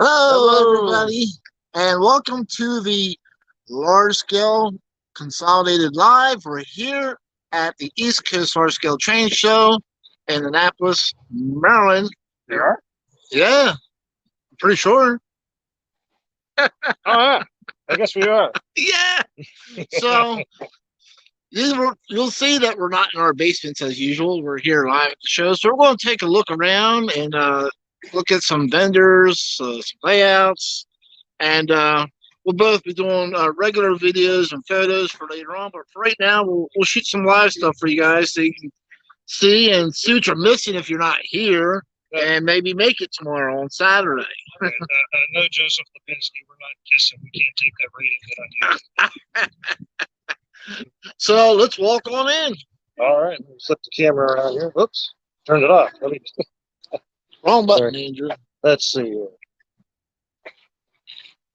Hello, Hello. everybody, and welcome to the Large Scale Consolidated Live. We're here at the East Coast Large Scale Train Show in Annapolis, Maryland. We are? Yeah, I'm pretty sure. Oh, yeah. I guess we are. Yeah. So you'll see that we're not in our basements as usual. We're here live at the show. So we're going to take a look around and look at some vendors, some layouts. And we'll both be doing regular videos and photos for later on. But for right now, we'll shoot some live stuff for you guys so you can see what you're missing if you're not here, and maybe make it tomorrow on Saturday. No, Joseph Lipinski, we're not kissing. We can't take that rating hit on you. So let's walk on in. All right, let me flip the camera around here. Oops, turned it off. Wrong button, Sorry. Andrew. Let's see here.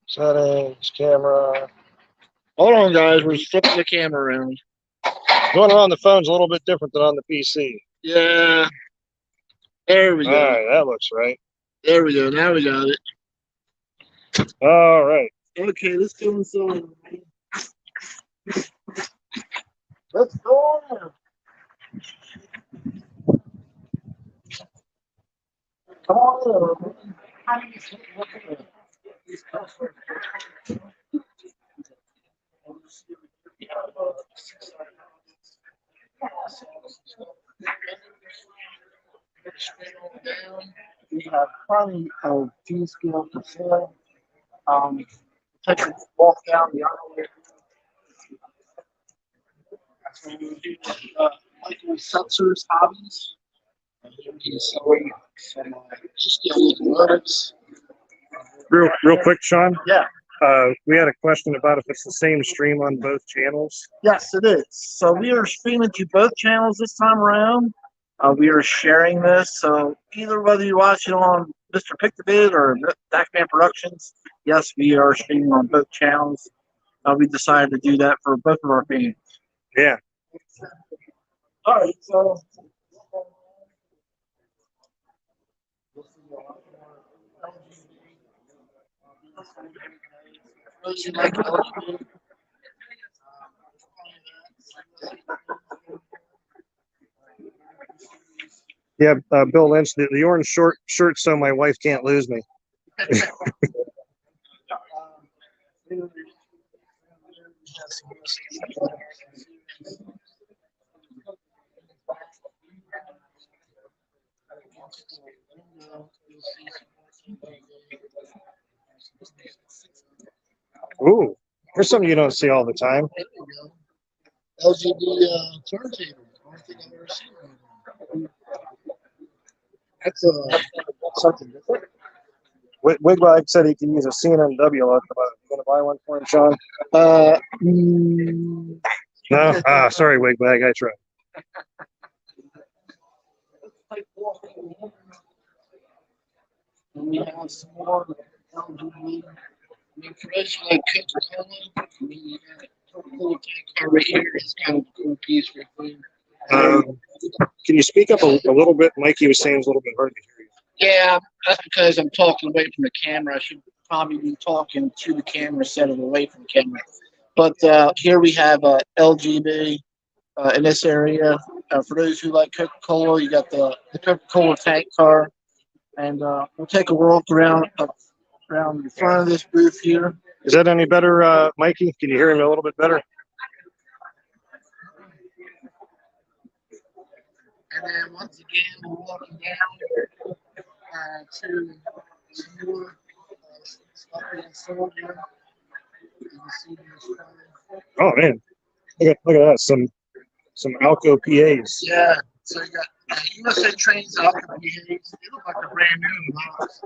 Settings, camera. Hold on, guys. We're flipping the camera around. Going around the phone's a little bit different than on the PC. Yeah. There we go. All right, that looks right. There we go. Now we got it. All right. Okay, let's do some. Let's go on. Come on. We have plenty of G scale for sale. Take a walk down the aisle. So we do Michael Seltzer's hobbies. He's selling some G scale locomotives. Real quick, Sean. Yeah. We had a question about if it's the same stream on both channels. Yes, it is. So we are streaming to both channels this time around. We are sharing this, so either whether you watch it on MrPictovid or Dakman Productions, yes, we are streaming on both channels. We decided to do that for both of our fans. Yeah. All right, so Yeah, Bill Lynch, the orange shirt so my wife can't lose me. Ooh, there's something you don't see all the time. LGD turntable. I don't think I've ever seen one. That's something different. Wigwag said he can use a CNMW locomotive. You gonna buy one for him, Sean? No? Ah, sorry, Wigwag, I tried. And we have some more LGD. For those who like Coca-Cola, we got Coca-Cola tank car right here. It's kind of a cool piece right there. Can you speak up a little bit? Mikey was saying it's a little bit hard to hear you. Yeah, that's because I'm talking away from the camera. I should probably be talking to the camera instead of away from the camera. But here we have LGB in this area. For those who like Coca-Cola, you got the Coca-Cola tank car. And we'll take a walk around the front of this booth here. Is that any better, Mikey? Can you hear him a little bit better? And then once again, we're walking down to some more stuff being sold here. You can see this. Oh man, look at that! Some Alco PAs. Yeah, so you got USA Trains Alco PAs. They look like they're brand new in the box.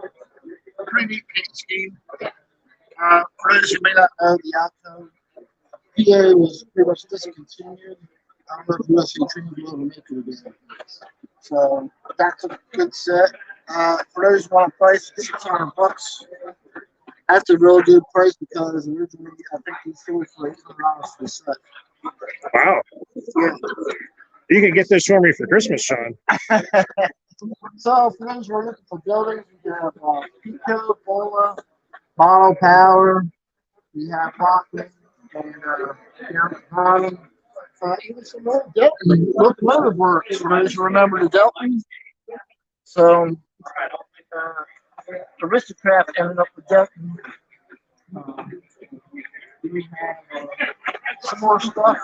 Pretty neat paint scheme. For those who may not know, the Alco PA was pretty much discontinued. I don't know if USA Trains will ever make it again. So that's a good set. For those who want a price, $600. That's a real good price because originally I think he sold for $800 for the set. Wow. Yeah. You can get this for me for Christmas, Sean. So for those who are looking for buildings, we have Pico, Bola, bottle power. We have Bachman and here at the bottom. Even some old Delton locomotive works for those who remember the Delton. So Aristocraft ended up with Delton. We have some more stuff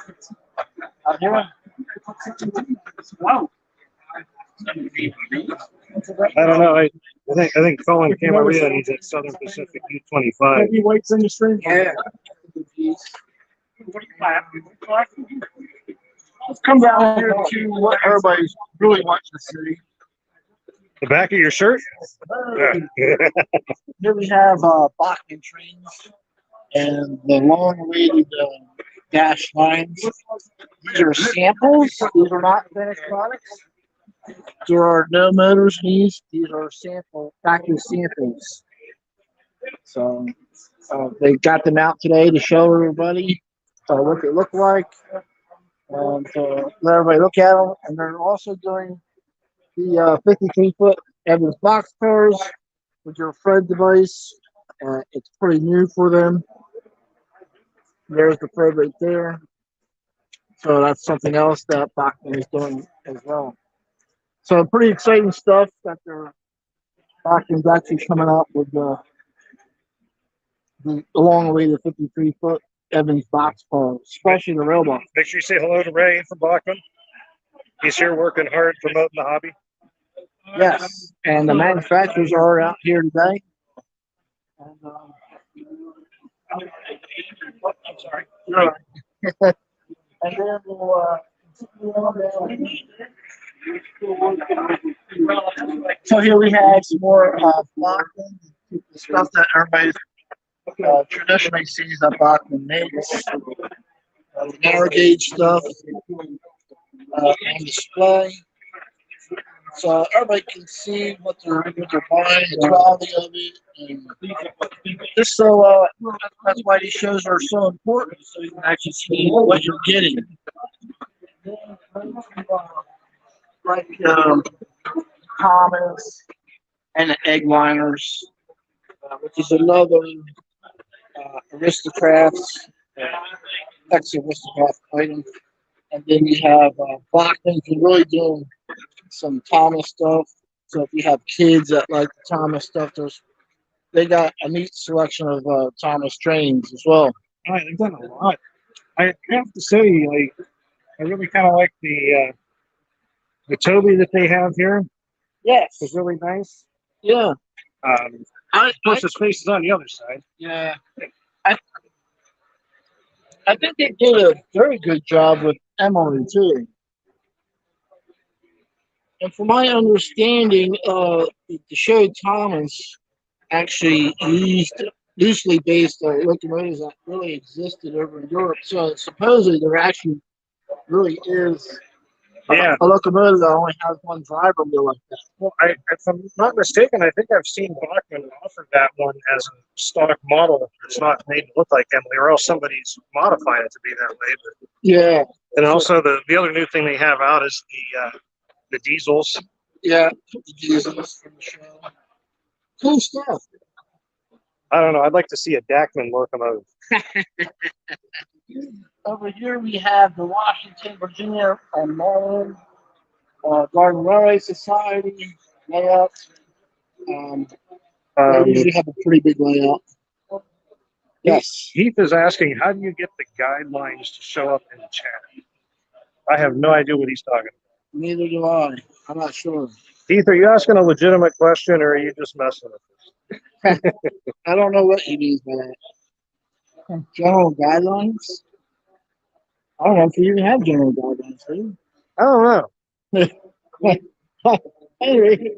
out here. Wow. I don't know. I think Colin Camarillo needs that Southern Pacific U-25. Heavyweights in the stream. Yeah. Let's come down here to what everybody's really wanting to see. The back of your shirt? Here we have Bachman trains and the long-awaited dash lines. These are samples. These are not finished products. There are no motors used. These are factory samples. So they got them out today to show everybody what they look like and to let everybody look at them. And they're also doing the 53-foot Evans box cars with your Fred device. It's pretty new for them. There's the Fred right there. So that's something else that Bachman is doing as well. So pretty exciting stuff that their Bachman's actually coming out with the long-awaited 53-foot Evans box car, especially the rail box. Make sure you say hello to Ray from Bachman. He's here working hard promoting the hobby. Yes, and the manufacturers are out here today. And, I'm sorry. You're all right. And then we'll continue on. So here we have some more Bachman, the stuff that everybody traditionally sees that Bachman makes. The narrow gauge stuff on display. So everybody can see what they're buying, the quality of it, and just so that's why these shows are so important, so you can actually see what you're getting. Like Thomas and the egg liners, which is another aristocrats, ex-aristocrat item. And then you have Bachman can really do some Thomas stuff. So if you have kids that like the Thomas stuff, they got a neat selection of Thomas trains as well. All right, they've done a lot. I have to say, like, I really kind of like the Toby that they have here. Yes, It's really nice. Yeah. Of course, his face is on the other side. Yeah. I think they did a very good job with Emily too. And from my understanding, the show Thomas actually used loosely based locomotives that really existed over in Europe. So supposedly there actually really is a locomotive that only has one driver wheel like that. Well, if I'm not mistaken, I think I've seen Bachman offer that one as a stock model. It's not made to look like Emily, or else somebody's modifying it to be that way. But, yeah. And also the other new thing they have out is the diesels. Yeah, the diesels from the show. Cool stuff. I don't know. I'd like to see a Dakman locomotive. Over here we have the Washington, Virginia, and Maryland Garden Railway Society layout. They usually have a pretty big layout. Yes. Heath is asking, how do you get the guidelines to show up in the chat? I have no idea what he's talking about. Neither do I. I'm not sure. Heath, are you asking a legitimate question, or are you just messing with us? I don't know what he means by that. General guidelines? I don't know if you even have general guidelines, do you? I don't know. Anyway,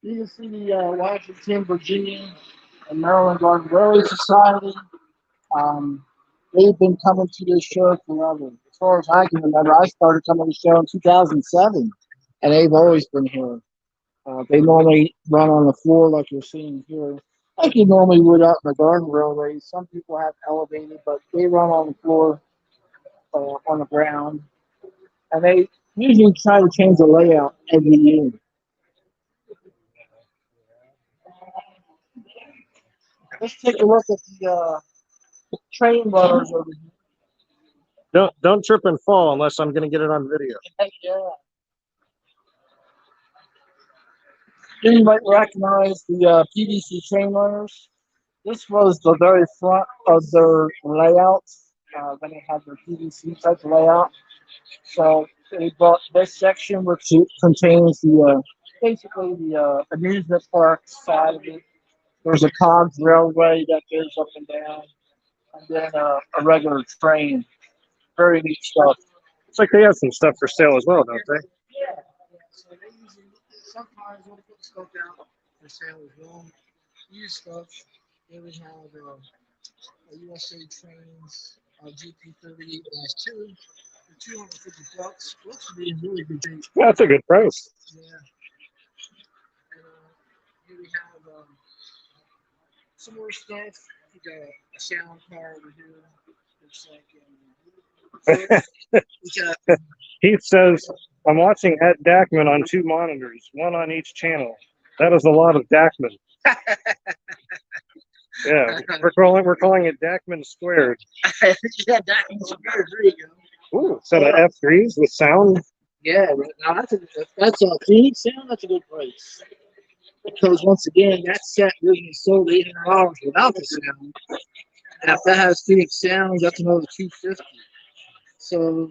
you can see the Washington, Virginia, and Maryland Garden Railway Society. They've been coming to this show forever. As far as I can remember, I started coming to the show in 2007, and they've always been here. They normally run on the floor like you're seeing here, like you normally would out in the garden railway. Some people have elevated, but they run on the floor, on the ground, and they usually try to change the layout every year. Let's take a look at the train runners over Don't trip and fall unless I'm going to get it on video. here. Yeah. You might recognize the PVC train runners. This was the very front of their layout when they had their PVC type layout. So they brought this section, which contains the basically the amusement park side of it. There's a cogs railway that goes up and down, and then a regular train. Very neat stuff. It's like they have some stuff for sale as well, don't they? Yeah. So they usually sometimes they'll put stuff out for sale as well. Used stuff. They would have USA trains GP38-2 for $250. Looks to be in really good shape. Yeah, that's a good price. Yeah. And here we have some more stuff. We got a sound car over here. Looks like we got Heath says, I'm watching at Dakman on 2 monitors, one on each channel. That is a lot of Dakman. Yeah, we're calling it Dakman squared. yeah, Dakman squared. There you go. Ooh, set of F3s with sound. Yeah, now that's a Phoenix sound. That's a good price. Because once again, that set originally sold $800 without the sound. And if that has Phoenix sounds, that's another $250. So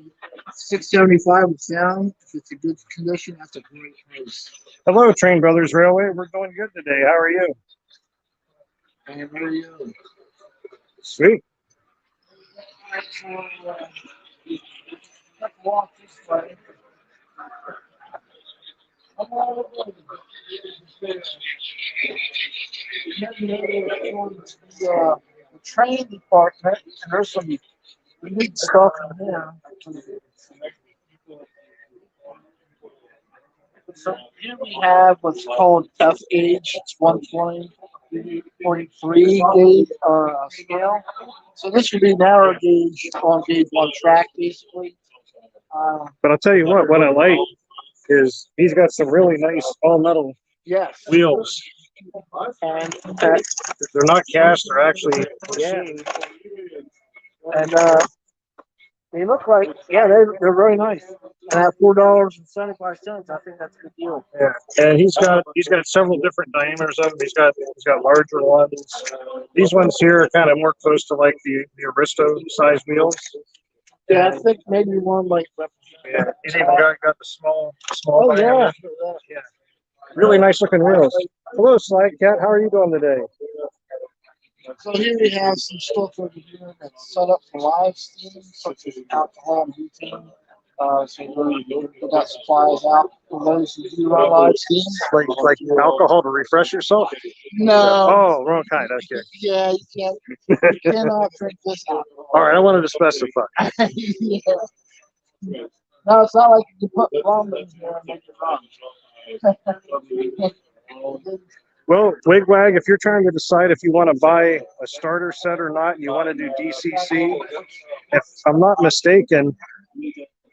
$675 with sound. If it's a good condition, that's a great price. Hello, Train Brothers Railway. We're doing good today. How are you? And there you go. Sweet. Alright, so let's walk this way. I'm all over the train department, and there's some unique stuff in there. So here we have what's called F gauge. It's 120, 43 gauge or scale. So this would be narrow gauge on gauge 1 track, basically. But I'll tell you what I like is he's got some really nice all metal Yes. wheels. And They're not cast, they're actually machined. And they look like, yeah, they're very nice. And at $4.75, I think that's a good deal. Yeah, and he's got several different diameters of them. He's got larger ones. These ones here are kind of more close to like the Aristo size wheels. Yeah, I think maybe one like. Yeah, he's even got the small. Oh yeah. Yeah. Really nice looking wheels. Hello, Slide Cat. How are you doing today? So here we have some stuff over here that's set up for live steam, such as alcohol and butane. So we got supplies out for those who do run live steam. Like alcohol to refresh yourself? No. Oh, wrong kind. Okay. Yeah, you cannot drink this alcohol. All right, I wanted to specify. Yeah. No, it's not like you can put rum in here and make it rum. Well, Wigwag, if you're trying to decide if you want to buy a starter set or not, you want to do DCC. If I'm not mistaken,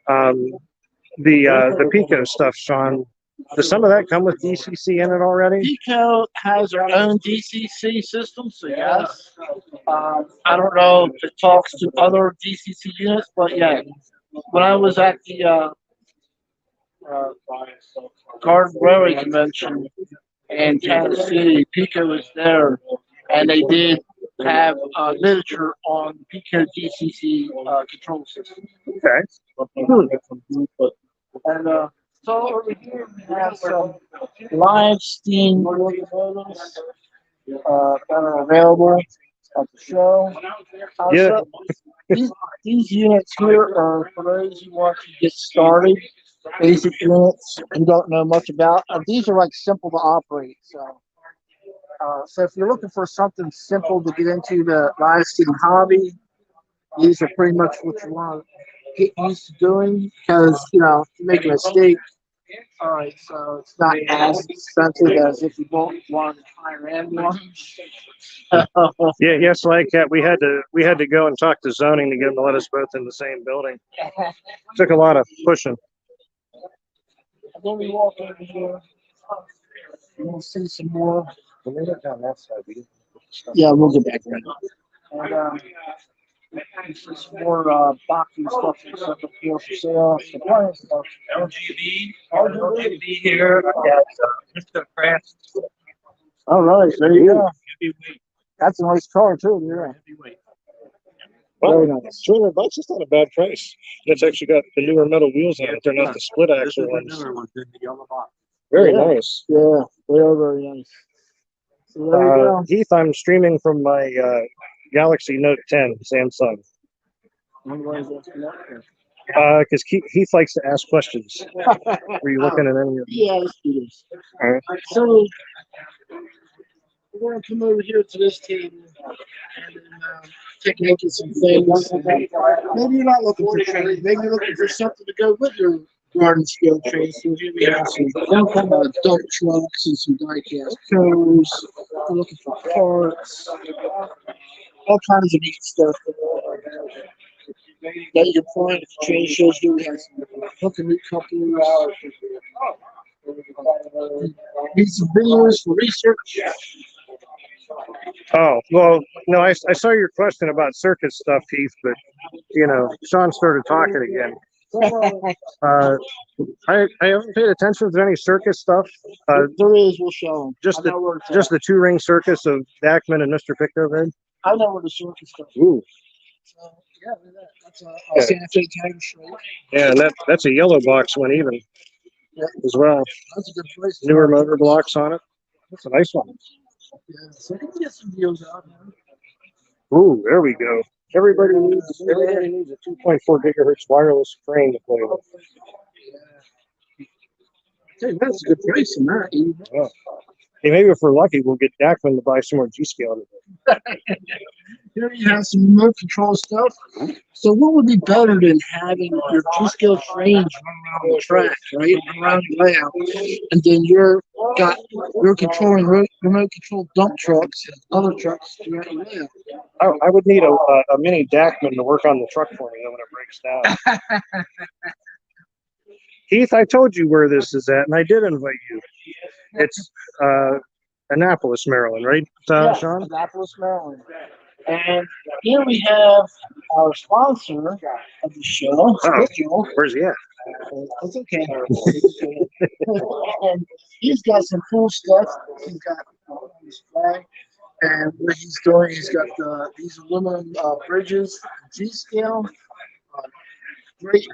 the Pico stuff, Sean, does some of that come with DCC in it already? Pico has their own DCC system, so yes. I don't know if it talks to other DCC units, but yeah. When I was at the Garden Railway Convention in Kansas City, Pico was there, and they did have a miniature on the Pico DCC control system. Okay. And so over here we have some live steam locomotives that are available at the show. Yeah. So these units here are for those who want to get started. Basic units you don't know much about. These are like simple to operate. So if you're looking for something simple to get into the live steam hobby, these are pretty much what you want to get used to doing, because you make a mistake. All right, so it's not as expensive as if you bought one higher end one. Yeah, yes, like we had to go and talk to zoning to get them to let us both in the same building. Took a lot of pushing. And then we walk over here. We'll see some more. When they look down that side, Yeah, we'll get back to that. And some more boxing stuff that's up here for sale. Appliance stuff. LGB here at MrPictovid. All right, there you go. Heavyweight. That's a nice car too. Yeah. Heavyweight. Very Well, nice. $200 is not a bad price. It's actually got the newer metal wheels on it. They're not the split axle ones. Very nice. Yeah, they are very nice. So there you go. Heath, I'm streaming from my Galaxy Note 10 Samsung. Because Heath likes to ask questions. Were you looking at any of them? Yeah, let's do this. All right. So we're going to come over here to this table and then take a look at some things. Maybe you're not looking for trains. Maybe you're looking for something to go with your garden scale trains. So here we have some dump trucks and some die-cast cars. We're looking for parts. All kinds of neat stuff that you can find at the train shows. Here we have some hook and root couplers. Need some videos for research. Oh, well, no, I saw your question about circus stuff, Heath, but, you know, Sean started talking again. I haven't paid attention to any circus stuff. There is, we'll show them. Just the two-ring circus of Dakman and MrPictovid. I know where the circus stuff is. Ooh. So, yeah, look at that. That's a Santa Fe Tiger Stripe. Yeah, and that's a yellow box one even as well. That's a good price. Newer motor blocks on it. That's a nice one. Yeah, so we can get some deals out, man. Ooh, there we go. Everybody needs a 2.4 gigahertz wireless frame to play with. Hey, that's a good price on that. Yeah. Hey, maybe if we're lucky, we'll get Dakman to buy some more G-Scale. Here you have some remote control stuff. So what would be better than having your G-Scale trains run around the track, right? Around your layout. And then you're controlling remote control dump trucks and other trucks throughout the layout. I would need a mini Dakman to work on the truck for me when it breaks down. Heath, I told you where this is at, and I did invite you. It's Annapolis, Maryland, right, Sean? Annapolis, Maryland. And here we have our sponsor of the show, Mitchell. Where's he at? It's okay. And he's got some cool stuff. He's got his flag. And what he's doing, he's got these aluminum bridges, G-scale. Great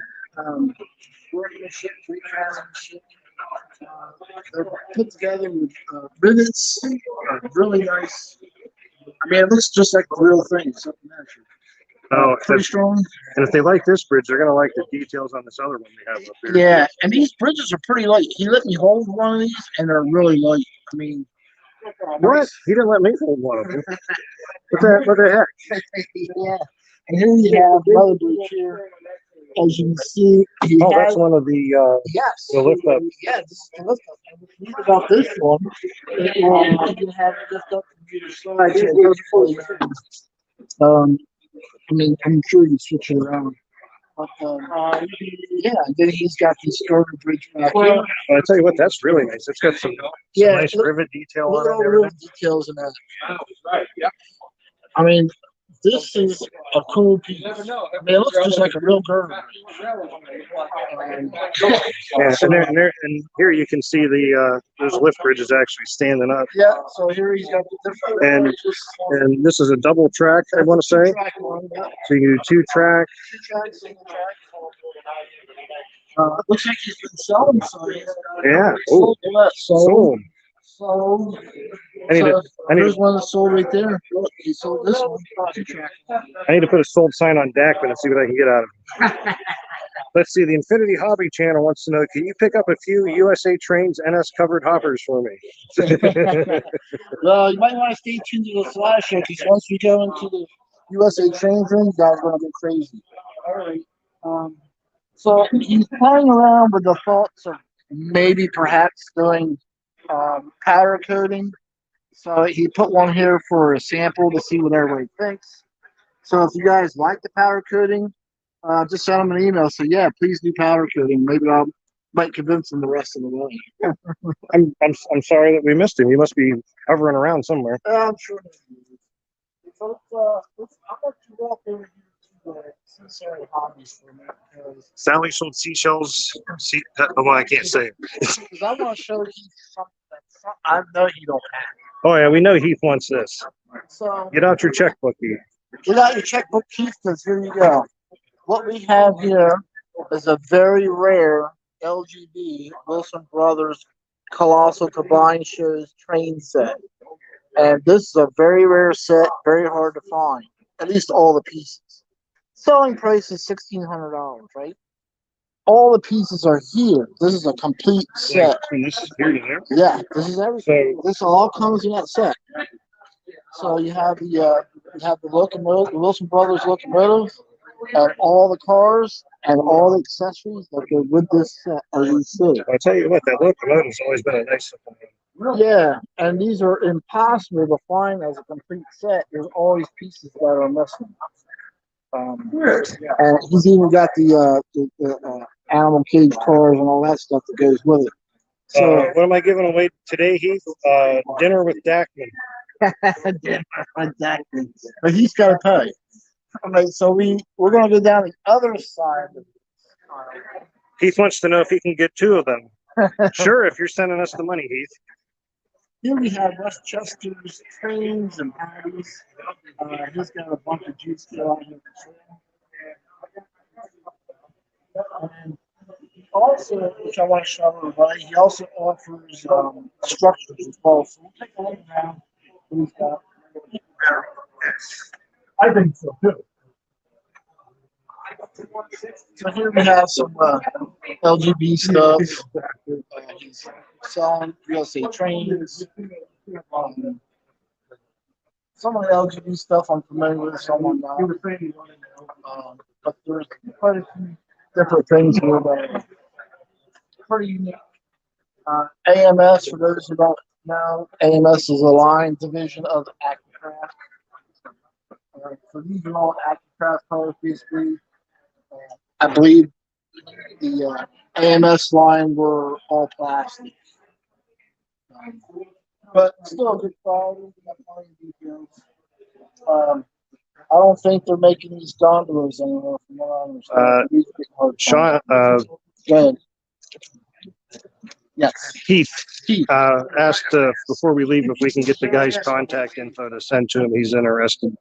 workmanship, great craftsmanship. They're put together with rivets. Really nice. I mean, it looks just like the real thing, something natural. Oh, pretty strong. And if they like this bridge, they're going to like the details on this other one we have up there. Yeah, and these bridges are pretty light. He let me hold one of these, and they're really light. I mean, what? He didn't let me hold one of them. What the heck? Yeah. And here you have another bridge here. As you can see, that's one of the lift up. Yeah, this is the lift up. And what's neat about this one, you can have it lift up from either side. I mean, I'm sure you can switch it around. But, yeah, and then he's got this starter bridge back here. Well, I tell you what, that's really nice. It's got some nice rivet detail on it. Look at all the rivet details in that. I mean, this is a cool piece. I mean, it looks just like a real girl. And here you can see those lift bridges actually standing up. Yeah, so here he's got the different bridges. And this is a double track, I want to say. So you can do two track. Single track. Looks like he's been selling some. Yeah. Sold. There's one that's sold right there. Look, he sold this one. I need to put a sold sign on Dakman and see what I can get out of him. Let's see. The Infinity Hobby channel wants to know: can you pick up a few USA Trains NS covered hoppers for me? Well, you might want to stay tuned to the slideshow because once we go into the USA Trains room, you guys are going to go crazy. All right. So he's playing around with the thoughts of maybe perhaps doing powder coating. So he put one here for a sample to see what everybody thinks. So if you guys like the powder coating, just send him an email. So yeah, please do powder coating. Maybe I might convince him the rest of the way. I'm sorry that we missed him. He must be hovering around somewhere. I'm sure. So I'm going to walk over here to the Sincere Hobbies for a minute Sally sold seashells. Well, I can't say. because I want to show you something that I know you don't have. Oh yeah, we know Heath wants this. So Get out your checkbook, Heath. without your checkbook, Keith, because here you go. What we have here is a very rare LGB Wilson Brothers Colossal Combined Shows train set. And this is a very rare set, very hard to find. At least all the pieces. Selling price is $1,600, right? All the pieces are here. This is a complete set. From this here to there. Yeah, this is everything. So This all comes in that set. So you have the locomotive, the Wilson Brothers locomotive, and all the cars and all the accessories that go with this set, as you see. I'll tell you what, that locomotive's always been a nice looking. Yeah, and these are impossible to find as a complete set. There's always pieces that are missing. And he's even got the animal cage cars and all that stuff that goes with it. So what am I giving away today, Heath? Dinner with Dakman. dinner with Dakman, but he's got to pay. All right, so we're going to go down the other side. Heath wants to know if he can get 2 of them. Sure, if you're sending us the money, Heath. Here we have Westchester's trains and patties. He's got a bunch of juice still out here for sale. And also, which I want to show everybody, he also offers structures as well. So we'll take a look around. He's got. I think so too. So here we have some LGB stuff. He's selling real estate trains. Some of the LGB stuff I'm familiar with, some I'm not. But there's quite a few different things here that are pretty unique. AMS, for those who don't know, AMS is a line division of AccuCraft. So these are all AccuCraft cars, basically. I believe the AMS line were all plastic. But still a good quality. Got plenty of details. I don't think they're making these gondolas anymore, from what I understand. Sean, Go ahead. Yes. Heath asked before we leave if we can get the guy's contact info to send to him. He's interested.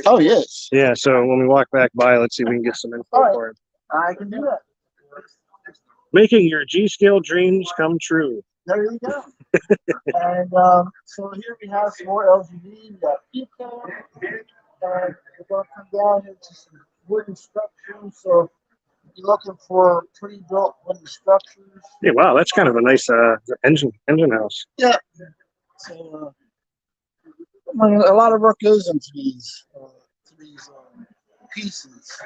Oh, yes. Yeah, so when we walk back by, let's see if we can get some info for him. I can do that. Making your G-scale dreams come true. There you go. And so here we have some more LGB. We got people. And we're going to come down into some wooden structures. So you're looking for pre-built wooden structures. Yeah, wow, that's kind of a nice engine house. Yeah. So I mean, a lot of work goes into these pieces.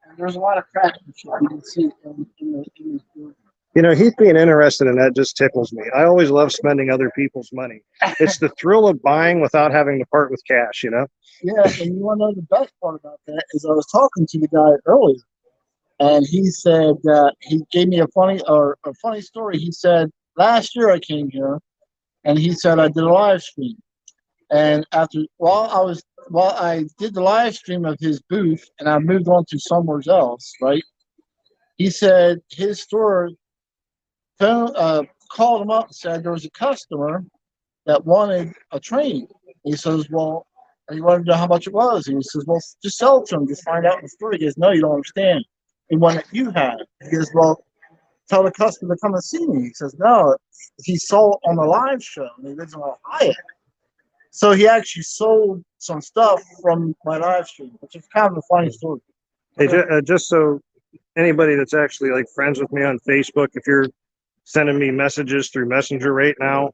And there's a lot of craftsmanship you can see in these buildings. You know, Heath being interested in that just tickles me. I always love spending other people's money. It's the thrill of buying without having to part with cash, you know? Yeah, and you want to know the best part about that is I was talking to the guy earlier, and he said that he gave me a funny story. He said, last year I came here, and he said I did a live stream. And while I did the live stream of his booth, and I moved on to somewhere else, right? He said his store called him up and said there was a customer that wanted a train. He says, well, and he wanted to know how much it was. And he says, well, just sell it to him. Just find out in the store. He goes, no, you don't understand. The one that you have. He goes, well, tell the customer to come and see me. He says, no, he saw it on the live show. And he lives in Ohio. So he actually sold some stuff from my live stream, which is kind of a funny story. Hey, just so anybody that's actually like friends with me on Facebook, if you're sending me messages through Messenger right now,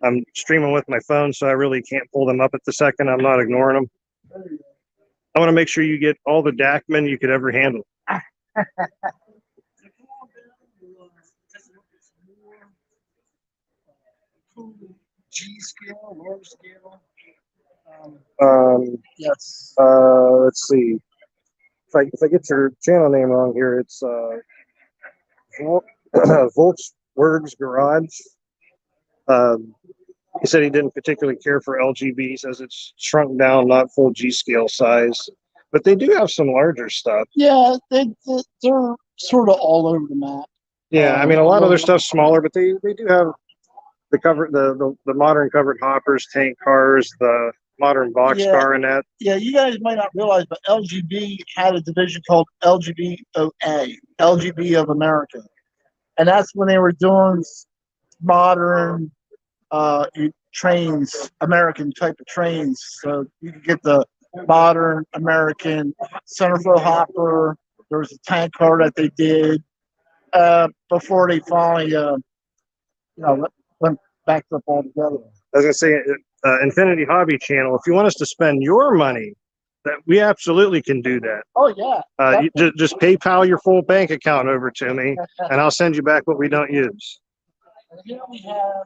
I'm streaming with my phone, so I really can't pull them up at the second. I'm not ignoring them. I want to make sure you get all the Dakman you could ever handle. G scale, large scale. Yes. Let's see. If I get your channel name wrong here, it's Volkswagen's Garage. He said he didn't particularly care for LGB. He says it's shrunk down, not full G scale size. But they do have some larger stuff. Yeah, they're sort of all over the map. Yeah, I mean, a lot of their stuff's smaller, but they do have the modern covered hoppers, tank cars, the modern box car in that. Yeah, you guys might not realize, but LGB had a division called LGBOA, LGB of America. And that's when they were doing modern trains, American type of trains. So you could get the modern American centerfold hopper. There was a tank car that they did before they finally, went back up altogether. I was gonna say, Infinity Hobby Channel. If you want us to spend your money, that we absolutely can do that. Oh yeah. You just PayPal your full bank account over to me, and I'll send you back what we don't use. And here we have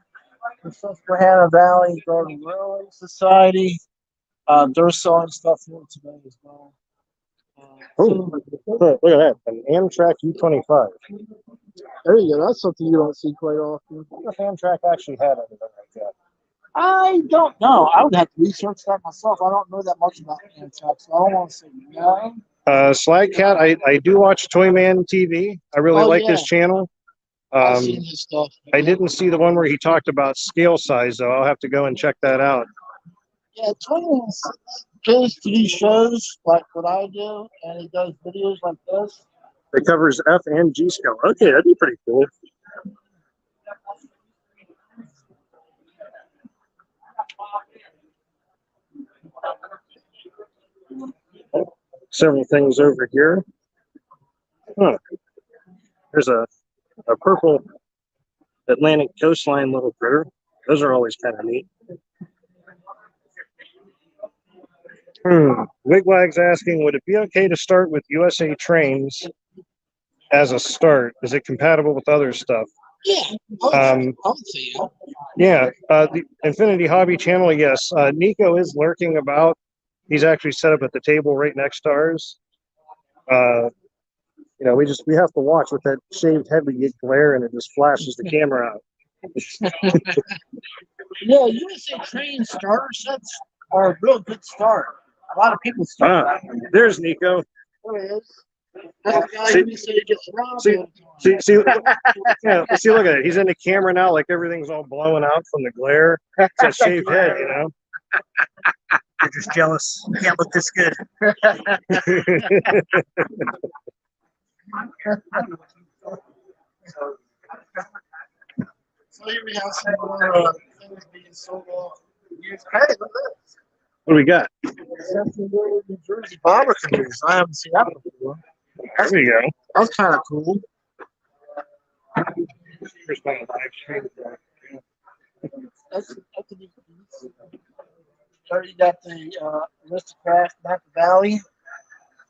the Susquehanna Valley Garden Railway Society. They're selling stuff here today as well. Look at that, an Amtrak U25. There you go. That's something you don't see quite often. I wonder if Amtrak actually had anything like that. I don't know. I would have to research that myself. I don't know that much about Amtrak, so I don't want to say no. Slag Cat, I do watch Toyman TV. I really like his channel. I've seen his stuff. I didn't see the one where he talked about scale size, though. I'll have to go and check that out. Yeah, Toyman goes to these shows like what I do, and he does videos like this. It covers F and G scale. Okay, that'd be pretty cool. Several things over here. Huh. There's a purple Atlantic coastline little critter. Those are always kind of neat. Wigwag's asking, would it be okay to start with USA Trains as a start? Is it compatible with other stuff? Yeah, I would say yeah. The Infinity Hobby Channel, yes. Nico is lurking about. He's actually set up at the table right next to ours. We have to watch with that shaved head. We get glare and it just flashes the camera out. Yeah, USA Train starter sets are a real good start. A lot of people start that one. There's Nico. There he is. That's the guy who said he gets robbed. See, look at it. He's in the camera now, like everything's all blowing out from the glare. It's a shaved head, you know. You're just jealous. You can't look this good. So here we have some more things being sold off. Hey, look at this. What do we got? New Jersey bomber canoes. I haven't seen that before. There you go. That's kind of cool. That's a neat piece. So you got the aristo-craft Napa Valley.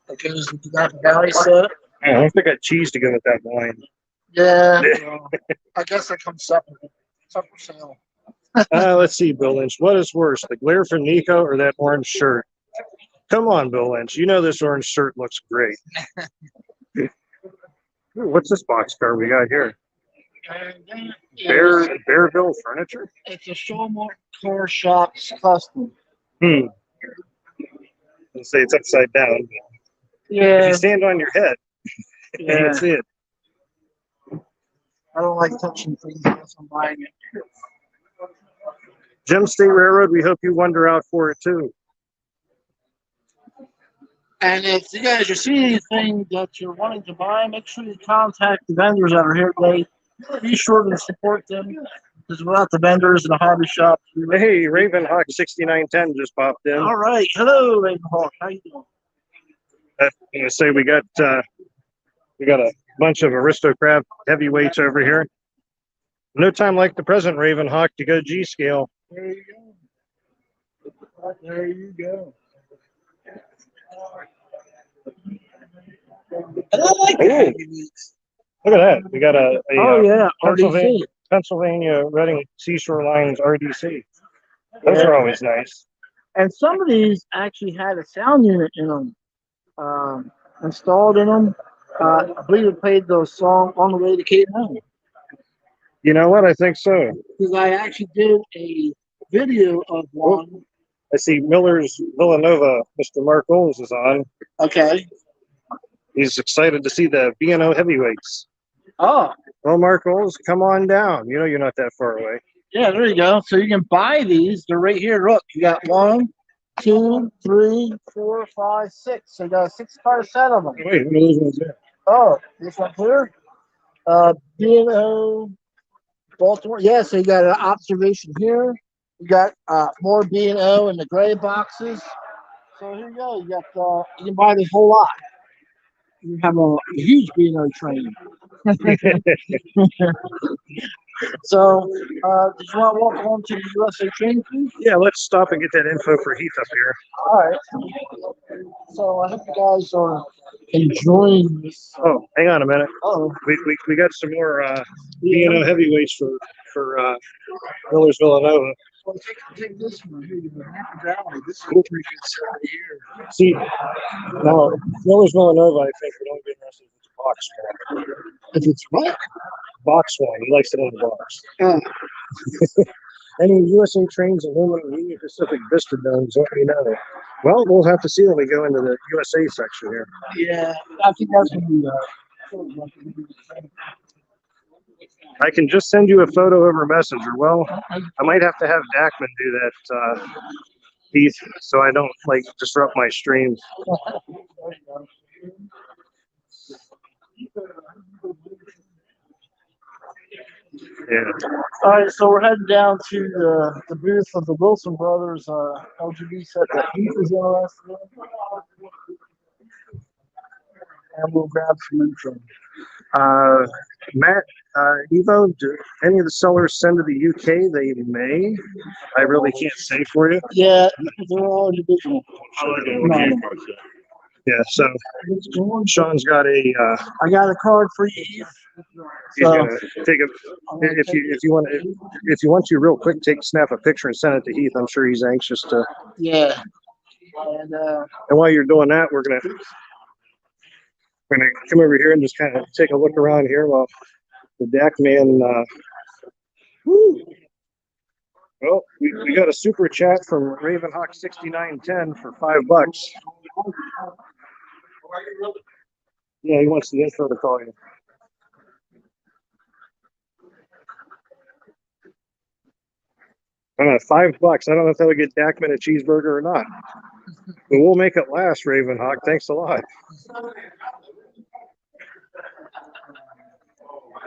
That goes with the Napa Valley set. I don't think I got cheese to go with that wine. Yeah. Well, I guess that comes separate. It's up for sale. Let's see, Bill Lynch. What is worse, the glare from Nico or that orange shirt? Come on, Bill Lynch. You know this orange shirt looks great. Ooh, what's this boxcar we got here? Bearville Furniture? It's a Showmark Car Shops custom. Let's say it's upside down. Yeah. If you stand on your head, you can see it. I don't like touching things unless I'm buying it. Gem State Railroad, we hope you wander out for it too. And if you guys are seeing anything that you're wanting to buy, make sure you contact the vendors that are here today. Be sure to support them, because without the vendors and the hobby shop. Hey, Ravenhawk 6910 just popped in. All right. Hello, Ravenhawk. How you doing? I'm going to say we got a bunch of aristo-craft heavyweights over here. No time like the present, Ravenhawk, to go G scale. There you go. There you go. I don't like that. Look at that. We got a Pennsylvania Reading Seashore Lines RDC. Those are always nice. And some of these actually had a sound unit in them, installed in them. I believe it played the song On the Way to Cape Town. You know what? I think so. Because I actually did a video of one. I see Miller's Villanova. Mr. Mark Owens is on. Okay. He's excited to see the B&O heavyweights. Oh. Well, Mark Owens, come on down. You know you're not that far away. Yeah, there you go. So you can buy these. They're right here. Look, you got 1, 2, 3, 4, 5, 6. So you got a 6-card set of them. Wait, what are those ones there? Oh, this one here. B&O Baltimore. Yeah, so you got an observation here. You got more B&O in the gray boxes. So here you go. You got you can buy this whole lot. You have a huge B&O train. So, did you want to walk on to the USA train, please? Yeah, let's stop and get that info for Heath up here. All right. So I hope you guys are enjoying this. Oh, hang on a minute. Oh, We got some more B&O heavyweights for Miller's Villanova. well, take this one here. Happy Valley. This is a pretty good set right here. See, now Miller's Villanova, I think would only be interested if it's a box one. If it's what? Box one. He likes it in the box. Any USA trains and aluminum Union Pacific Vista domes, let me know. Well, we'll have to see when we go into the USA section here. Yeah, I think that's going to be I can just send you a photo over Messenger. Well, I might have to have Dakman do that, Heath, so I don't like disrupt my streams. Yeah. All right, so we're heading down to the booth of the Wilson Brothers LGB set that Heath is interested in. And we'll grab some info. Matt, Evo, do any of the sellers send to the UK? They may. I really can't say for you. Yeah, they're all individual. Yeah, so Sean's got a. I got a card for you, Heath. He's gonna take a. If you want to real quick, snap a picture and send it to Heath. I'm sure he's anxious to. Yeah. And while you're doing that, we're gonna come over here and just kind of take a look around here while the Dakman. Well, we got a super chat from Ravenhawk 6910 for $5. Yeah, he wants the info to call you. $5. I don't know if that would get Dakman a cheeseburger or not. But we'll make it last, Ravenhawk. Thanks a lot.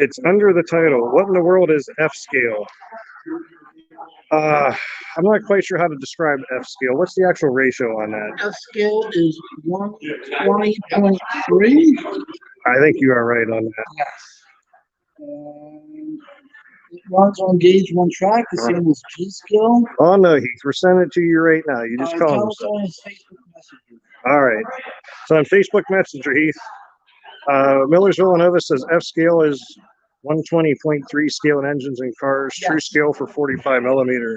It's under the title. What in the world is F scale? I'm not quite sure how to describe F scale. What's the actual ratio on that? F scale is 120.3. I think you are right on that. Yes. It runs on gauge 1 track, the same as G scale. Oh no, Heath, we're sending it to you right now. You just call him. On his Facebook Messenger. All right. So on Facebook Messenger, Heath, Miller's Villanova says F scale is 120.3 scale in engines and cars. Yes. True scale for 45 millimeter.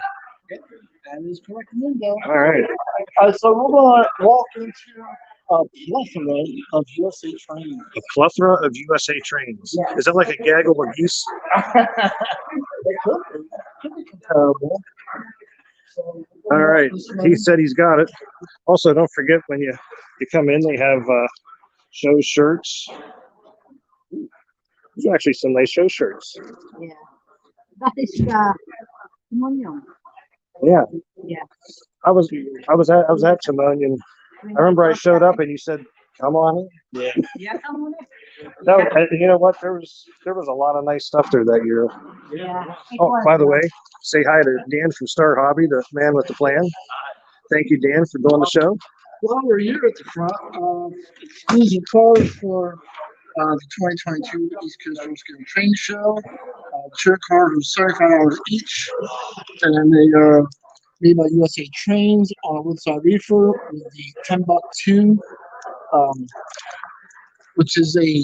Yep, that is correct, Lingo. All right. So we're going to walk into a plethora of USA trains. A plethora of USA trains. Yes. Is that like a gaggle of geese? It could be comparable. So all right. He said he's got it. Also, don't forget when you come in, they have show shirts. There's actually some nice show shirts. Yeah. That is Timonium. Yeah. Yeah. I was at Timonium. I remember I showed up and you said, "Come on in." Yeah. Yeah, come on in. No, you know what? There was a lot of nice stuff there that year. Yeah. Oh, by the way, say hi to Dan from Star Hobby, the man with the plan. Thank you, Dan, for doing the show. While we're here at the front, exclusive cars for the 2022 East Coast Road Scale Train Show. The shirt cards are $75 each, and they are made by USA Trains on a Woodside reefer with the $10 tube, which is a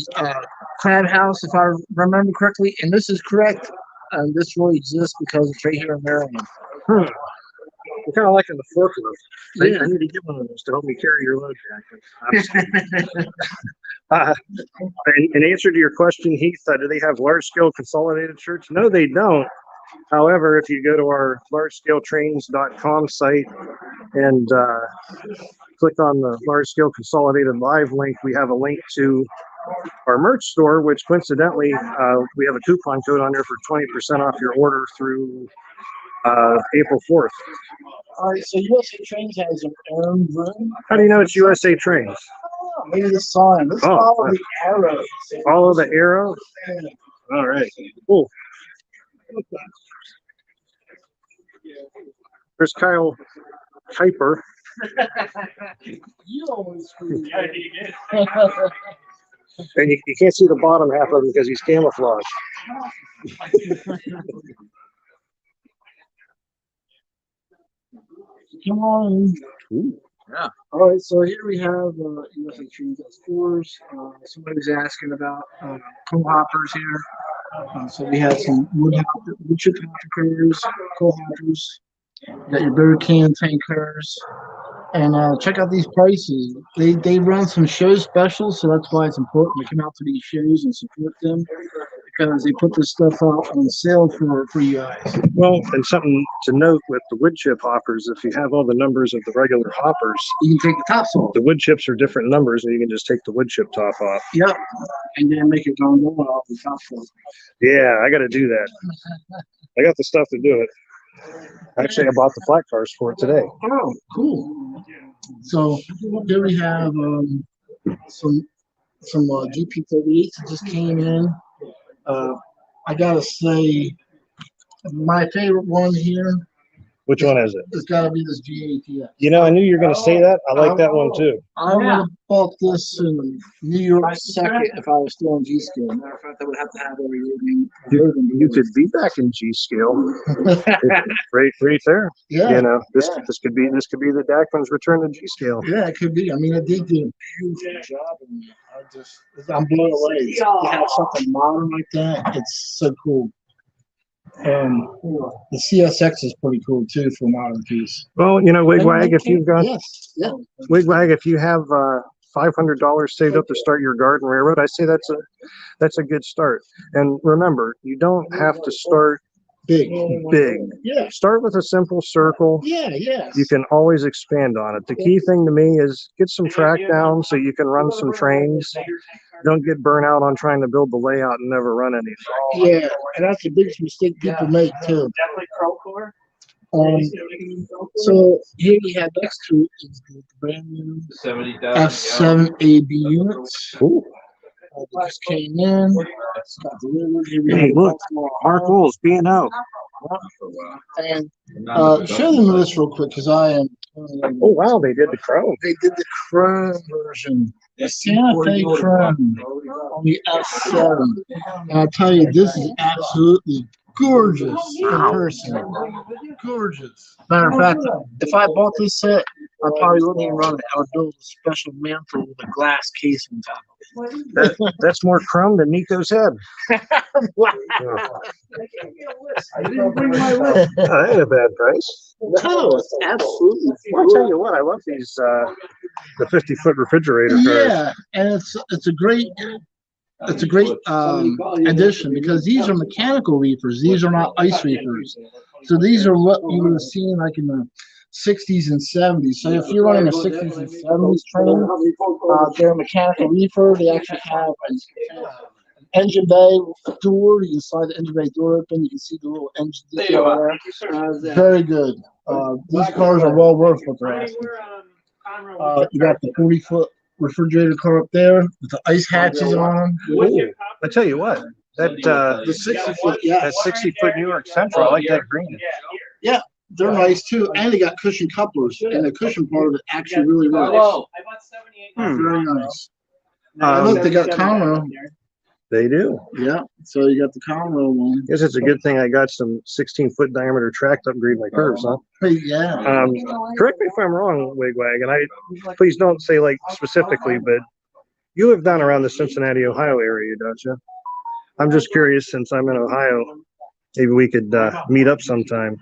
crab house, if I remember correctly. And this is correct, and this really exists because it's right here in Maryland. I'm kind of liking the forklift. Yeah. I need to get one of those to help me carry your load, Jack. In answer to your question, Heath, do they have large-scale consolidated shirts? No, they don't. However, if you go to our largescaletrains.com site and click on the Large Scale Consolidated Live link, we have a link to our merch store, which coincidentally, we have a coupon code on there for 20% off your order through April 4th. All right, so USA Trains has their own room. How do you know it's USA Trains? Oh, maybe the sign. Let's follow the arrow. Follow the arrow? All right, cool. There's Kyle Kuiper. You always screw me. And you can't see the bottom half of him because he's camouflaged. Come on. Ooh. Yeah. All right, so here we have USA Trains at stores. Somebody was asking about coal hoppers here. So we have some wood chip hopper coolers, coal hoppers. Got your beer can tankers. And check out these prices. They run some show specials, so that's why it's important to come out to these shows and support them, because they put this stuff out on sale for you guys. Well, and something to note with the wood chip hoppers, if you have all the numbers of the regular hoppers, you can take the tops off. The wood chips are different numbers, and you can just take the wood chip top off. Yep, and then make it go off the top off. Yeah, I got to do that. I got the stuff to do it. Actually, I bought the flat cars for it today. Oh, cool. So here we have some GP38s that just came in. I gotta say, my favorite one here. Which one is it? It's gotta be this GATX. You know, I knew you were going to say that. I like that one too. I would have bought this in New York second if I was still in G scale. Matter of fact, I would have to have every year. You could be back in G scale, right there. Yeah. You know, this could be the Dakman's return to G scale. Yeah, it could be. I mean, I did do a beautiful job, and I'm blown away. To have something modern like that, it's so cool. And the CSX is pretty cool too for a modern piece. Well, you know, Wigwag, if you've got Wigwag, if you have $500 saved up to start your garden railroad, I say that's a good start. And remember, you don't have to start big. Yeah. Start with a simple circle. Yeah. You can always expand on it. The key thing to me is get some track down so you can run some trains. Don't get burnt out on trying to build the layout and never run anything. Yeah, and that's the biggest mistake people make too. So here we have next to it is the brand new F7 AB units. Ooh. Just came in. Got delivered. Here we hey, look, Mark Wolves, B&O. And show them this real quick because I am. Oh wow, they did the chrome. They did the chrome version, the Santa Fe chrome on the F7. And I tell you, this is absolutely gorgeous in person. Gorgeous. Matter of fact, if I bought this set, I probably wouldn't even run it. I would build a special mantle with a glass case on top of it. That's more chrome than Nico's head. Wow. I didn't bring my list. That ain't a bad price. No, it's absolutely. I'll tell you what, I love these the 50-foot refrigerator cars. Yeah, and it's a great addition because these are mechanical reefers. These are not ice reefers. So these are what you would have seen like in the 60s and 70s. So if you're running a 60s and 70s train, they're a mechanical reefer. They actually have an engine bay door. You can slide the engine bay door open. You can see the little engine detail there. Very good. These cars are well worth what they're asking. You got the 40-foot refrigerator car up there with the ice hatches on them. Ooh, I tell you what, that the 60-foot, that 60-foot New York Central, I like that green. Yeah, they're nice too, and they got cushion couplers, and the cushion part of it actually really works. Very nice. Look, they got Conroe. They do. Yeah, so you got the Conroe one. Guess it's a good thing I got some 16-foot diameter track to upgrade my curves, huh? Yeah. Correct me if I'm wrong, Wigwag, and please don't say like specifically, but you live down around the Cincinnati, Ohio area, don't you? I'm just curious, since I'm in Ohio, maybe we could meet up sometime.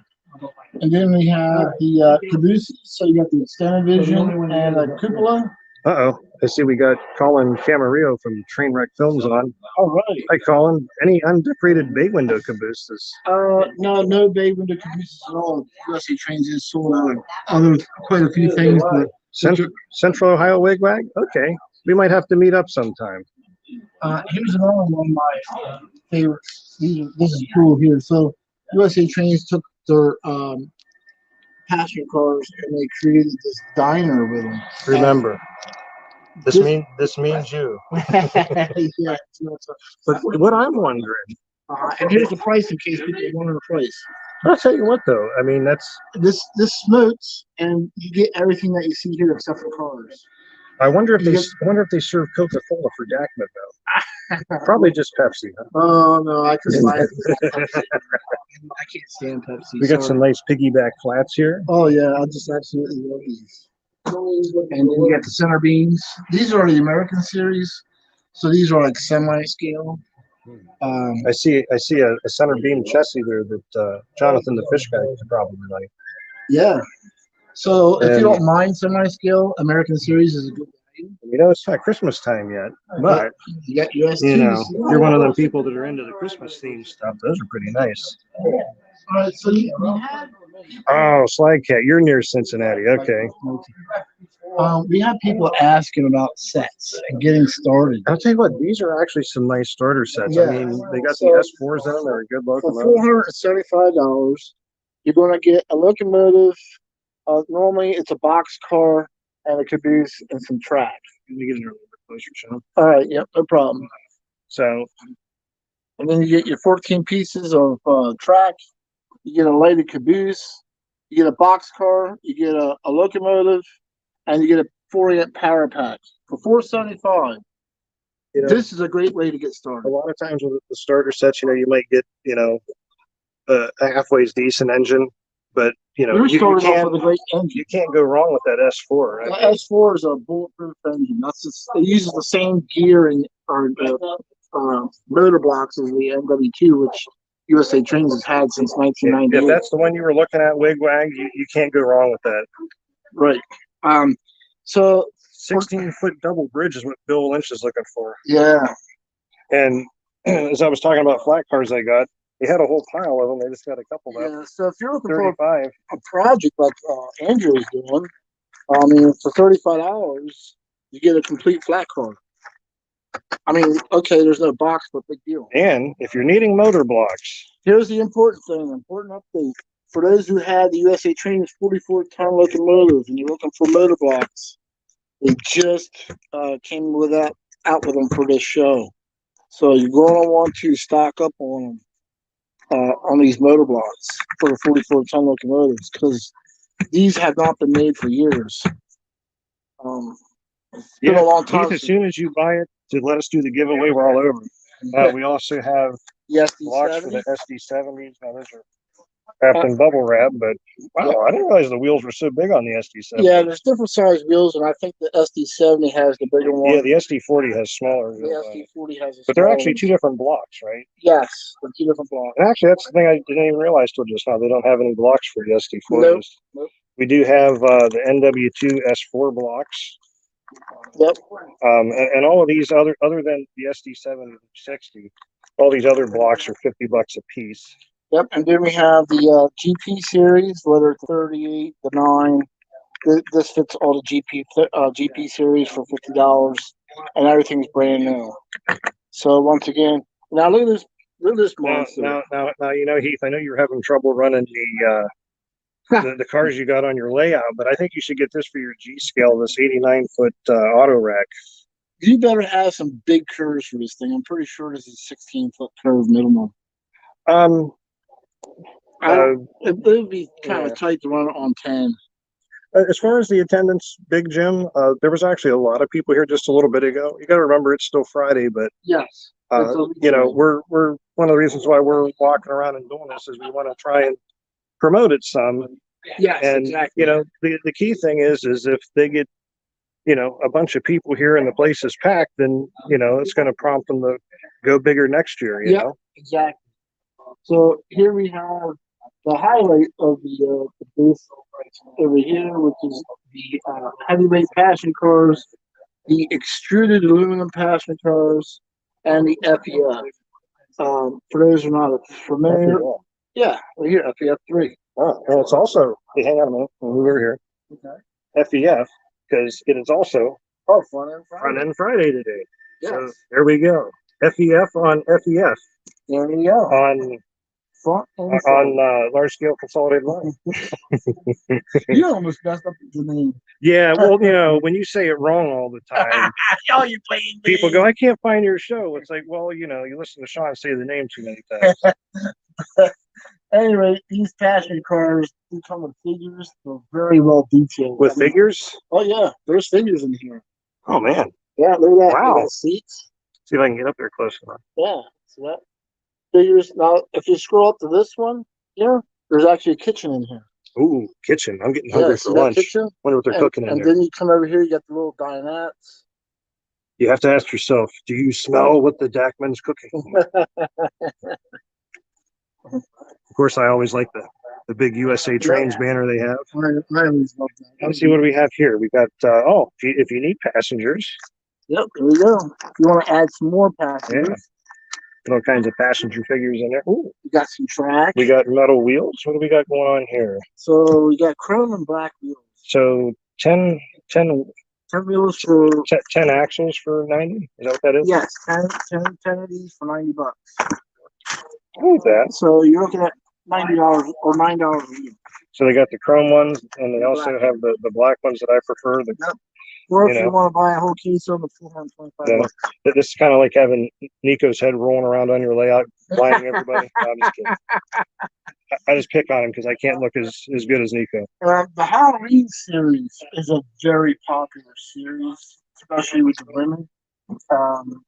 And then we have the cabooses. So you got the extended vision and a cupola. Uh-oh. I see we got Colin Camarillo from Trainwreck Films on. All right. Hi, Colin. Any undecorated bay window cabooses? No bay window cabooses at all. USA Trains is sold out of quite a few things, but Central Ohio Wigwag? Okay. We might have to meet up sometime. here's another one of my favorites. This is cool here. So USA Trains took their passenger cars and they created this diner with them. Remember, this means you. Yeah. But what I'm wondering, And here's the price in case people want the price. I'll tell you what though. I mean, that's This smokes, and you get everything that you see here except for cars. I wonder if they serve Coca-Cola for Dakman though. Probably just Pepsi. Huh? Oh no, I could buy it. I can't stand Pepsi. We got some nice piggyback flats here. Oh yeah, I just absolutely love these. And then you got the center beams. These are the American series, so these are like semi-scale. I see a center beam chassis there that Jonathan the Fish Guy would probably like. Yeah. So if And- you don't mind semi-scale, American series is a good value. You know, it's not Christmas time yet, but You got US you know, twos. you're one of them people that are into the Christmas themed stuff. Those are pretty nice. All right, so you have Oh, Slide Cat, you're near Cincinnati. Okay. we have people asking about sets and getting started. I'll tell you what, these are actually some nice starter sets. Yeah. I mean, they got So- the S4s in them. They're a good For locomotive. $475, you're going to get a locomotive. Normally, it's a box car and a caboose and some track. Let me get it a little bit closer, Sean. All right, yep, no problem. So, And then you get your 14 pieces of track. You get a lighted caboose. You get a box car. You get a locomotive, and you get a 4-amp power pack for $475. you know, This is a great way to get a started. lot of times with the starter sets, you know, you might get, you know, a halfway decent engine, but you know, You're you starting off can't with a great engine. you can't go wrong with that S4. The Right? S4 is a bulletproof engine. That's just, it uses the same gear and or motor blocks as the MW2, which USA Trains has had since If 1998. that's the one you were looking at, Wigwag, you can't go wrong with that. Right. So 16-foot double bridge is what Bill Lynch is looking for. yeah, And as I was talking about flat cars I got, they had a whole pile of them. They just got a couple left. yeah. So if you're looking for 35. a project like Andrew is doing, I mean, for $35, you get a complete flat car. I mean, okay, there's no box, but big deal. And if you're needing motor blocks, Here's the important thing, important update. For those who had the USA Trains 44-ton locomotives and you're looking for motor blocks, they just came with out with them for this show. So you're going to want to stock up on them, on these motor blocks for the 44-ton locomotives, because these have not been made for years. It's been a long time. Keith, as soon as you buy it, to let us do the giveaway, we're all over. We also have Yes, blocks for the SD70s. Now, those are wrapped in bubble wrap, but wow, I didn't realize the wheels were so big on the SD70. Yeah, there's different size wheels, and I think the SD70 has the bigger one. Yeah, the SD40 has smaller. The SD40 has a but they're smaller actually one. two different blocks, right? Yes, they're two different blocks. And actually, that's the thing I didn't even realize till just now. They don't have any blocks for the SD40s. Nope. We do have the NW2 S4 blocks. Yep. And all of these other than the SD70 60, all these other blocks are $50 a piece. Yep. And then we have the GP series, whether it's 38, the 9. This fits all the GP series for $50, and everything's brand new. So once again, now look at this monster. Now, you know, Heath, I know you're having trouble running the cars you got on your layout, but I think you should get this for your G scale, this 89-foot auto rack. You better have some big curves for this thing. I'm pretty sure this is 16-foot curve minimum. It would be kind of tight to run it on 10. As far as the attendance, Big Jim, there was actually a lot of people here just a little bit ago. You got to remember it's still Friday, but Yes. you know, we're one of the reasons why we're walking around and doing this is we want to try and promote it some. Yes, And exactly. you know, the key thing is if they get, you know, a bunch of people here and the place is packed, then you know it's going to prompt them to go bigger next year. You know, exactly. So here we have the highlight of the booth over here, which is the heavyweight passion cars the extruded aluminum passenger cars, and the FEF. For those who are not familiar, yeah, right here, FEF3. Oh, and it's also, hey, hang on a minute, we'll move over here. Okay. FEF, because it is also Front End Friday today. Yes. So there we go. FEF on FEF There you go. on Front and Friday. large scale consolidated line. You almost messed up the name. Yeah, well, you know, when you say it wrong all the time, Oh, you playing me. people go, I can't find your show. It's like, well, you know, you listen to Sean say the name too many times. Anyway, these passenger cars do come with figures. They're very well detailed. With figures? Oh yeah, there's figures in here. Oh man. Yeah, look at that. Wow. Look at the seats. See if I can get up there close enough. Yeah, see that? Figures. Now, if you scroll up to this one, here, there's actually a kitchen in here. Ooh, kitchen. I'm getting hungry for lunch. Kitchen? Wonder what they're cooking in and there. then you come over here, you got the little dinettes. You have to ask yourself, do you smell what the Dakman's cooking? Of course, I always like the big USA Trains banner they have. I always love that. Let's see what do we have here. We got if you need passengers. Yep, there we go. If you want to add some more passengers, All kinds of passenger figures in there. Ooh, we got some tracks. we got metal wheels. What do we got going on here? So we got chrome and black wheels. So 10 wheels for 10 axles for 90. Is that what that is? yes, 10 of these for $90. I like that. So you're looking at $90 or $9 a wheel. So they got the chrome ones, and they also have the black ones that I prefer. Or if you want to buy a whole case of the $425. This is kind of like having Nico's head rolling around on your layout, blinding everybody. No, I'm just kidding. I just pick on him because I can't look as good as Nico. The Halloween series is a very popular series, especially with the women.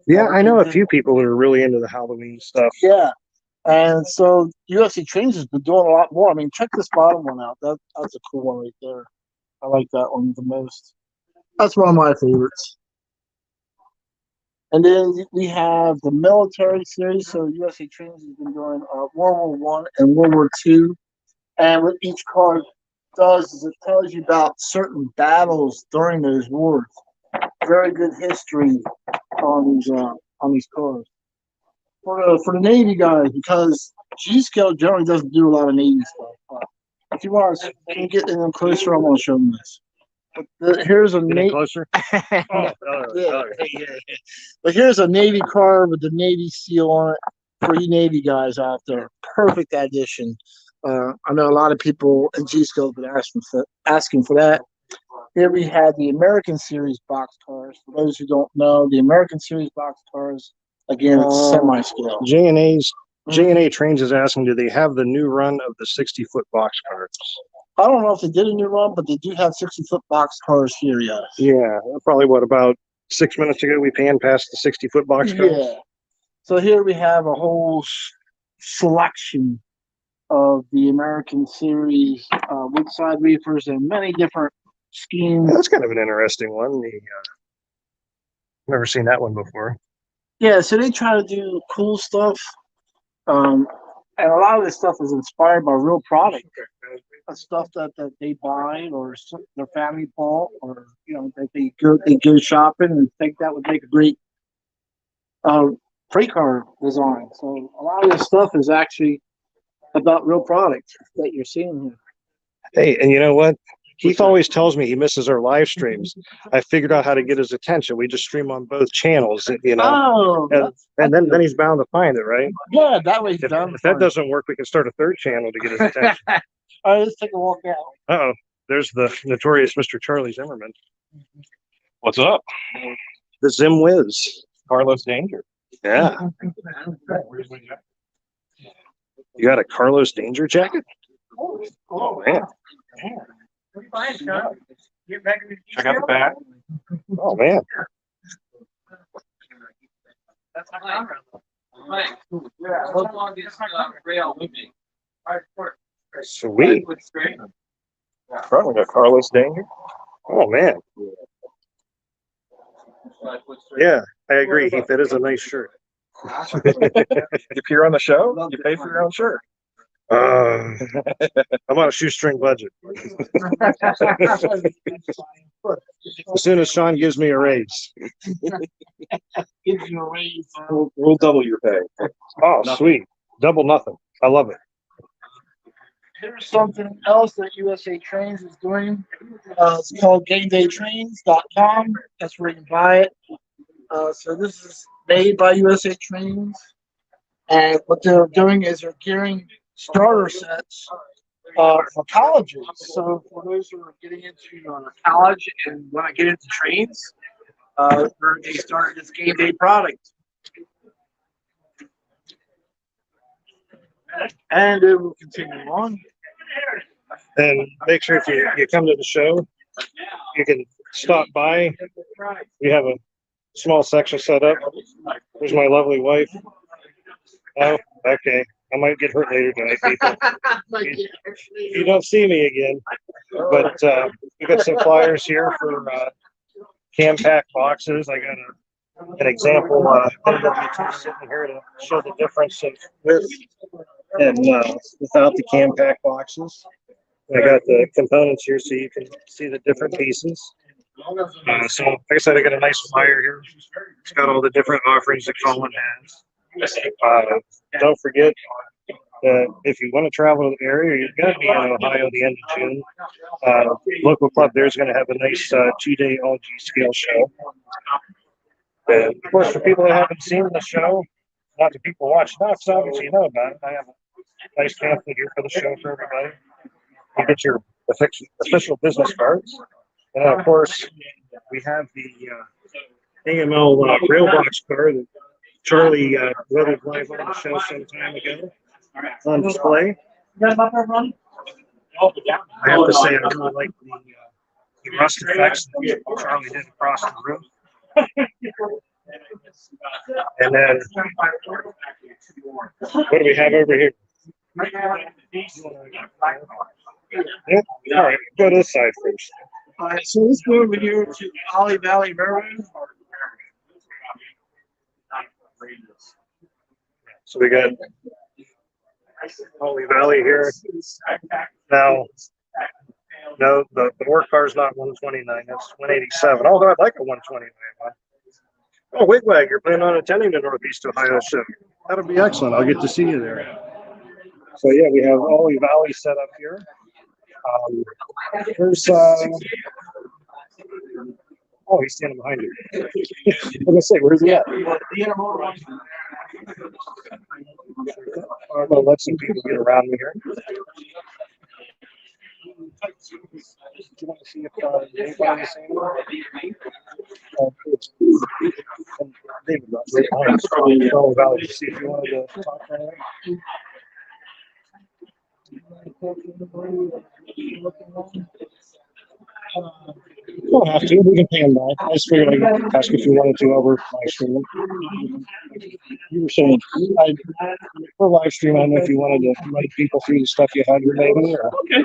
Yeah, I know a few people that are really into the Halloween stuff. Yeah. And so UFC Trains has been doing a lot more. I mean, check this bottom one out. That's a cool one right there. I like that one the most. That's one of my favorites. And then we have the military series. So USA Trains has been doing World War I and World War II. And what each card does is it tells you about certain battles during those wars. Very good history on these cards. For the Navy guys, because G-Scale generally doesn't do a lot of Navy stuff. If you want to, can you get them closer? I want to show them this. Here's a Navy. Closer. Yeah. But here's a Navy card with the Navy seal on it for you Navy guys out there. Perfect addition. I know a lot of people in G-Scale have been asking for that. Here we have the American Series box cars. For those who don't know, the American Series box cars, again, it's semi-scale. J&A Trains is asking, do they have the new run of the 60-foot box cars? I don't know if they did a new run, but they do have 60-foot box cars here, yes. Yeah, probably about 6 minutes ago we panned past the 60-foot box cars. Yeah. So here we have a whole selection of the American Series Woodside Reefers and many different schemes. That's kind of an interesting one. Never seen that one before. Yeah, so they try to do cool stuff. And a lot of this stuff is inspired by real product. Stuff that they buy or their family bought, or that they go shopping and think that would make a great freight car design. So a lot of this stuff is actually about real product that you're seeing here. Hey, and you know what? Keith always tells me he misses our live streams. I figured out how to get his attention. We just stream on both channels, Oh, and then he's bound to find it, right? Yeah, that way he's If bound to that find doesn't work, we can start a third channel to get his attention. All right, let's take a walk out. Uh-oh. There's the notorious Mr. Charlie Zimmerman. What's up? The Zim Whiz. Carlos Danger. Yeah. You got a Carlos Danger jacket? Oh, man. Check out the back. Oh, man. Sweet. Front, we got Carlos Danger. Oh, man. Yeah, I agree, Heath. That is a nice shirt. You appear on the show, you pay for your own shirt. I'm on a shoestring budget. As soon as Sean gives me a raise. Gives you a raise. We'll double your pay. Oh, sweet. Double nothing. I love it. Here's something else that USA Trains is doing. It's called GameDayTrains.com. That's where you can buy it. So this is made by USA Trains, and what they're doing is they're gearing starter sets for colleges. So for those who are getting into college and want to get into trains, they started this game day product. And it will continue on. And make sure if you come to the show, you can stop by. We have a small section set up. There's my lovely wife. Oh, okay. I might get hurt later tonight, people. You don't see me again. But we got some flyers here for cam pack boxes. I got an example NW2 sitting here to show the difference of with and without the cam pack boxes. I got the components here so you can see the different pieces. So, like I said, I got a nice flyer here. It's got all the different offerings that Colin has. Don't forget that if you want to travel to the area, you're going to be in Ohio the end of June. Local club there is going to have a nice 2-day all G-scale show. And of course, for people that haven't seen the show, not the people watching us, obviously you know about it. I have a nice pamphlet here for the show for everybody. You get your official business cards. And of course, we have the AML Railbox car that Charlie voted live on the show some time ago on display. I have to say, I really like the rust effects that Charlie did across the room. And then, what do we have over here? Yeah. All right, go to this side first. All right, so let's go over here to Holly Valley Railroad. So we got Holly Valley here. Now, no, the work car is not 129, it's 187. Although I'd like a 129 one. Oh, Wigwag, you're planning on attending the Northeast Ohio show. That'll be excellent. I'll get to see you there. So yeah, we have Holly Valley set up here. There's oh, he's standing behind you. I'm gonna say, where's he at? I'm gonna let some people get around me here. Do you want to see if anybody's saying David, probably Holly Valley to see if you wanted to talk to him. You don't have to. We can pay him back. I just figured I'd ask if you wanted to over live stream. You were saying for live stream, I don't know if you wanted to write people through the stuff you had here, maybe. Or... Okay.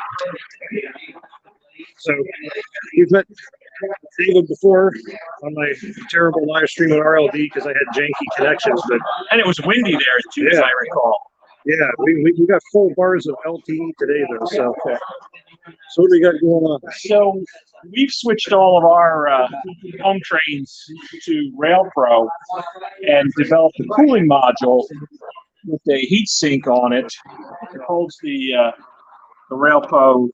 So we've met David before on my terrible live stream at RLD because I had janky connections, and it was windy there too, as I recall. Yeah, we got full bars of LTE today though. So what do we got going on? So we've switched all of our home trains to RailPro and developed a cooling module with a heat sink on it. It holds the RailPro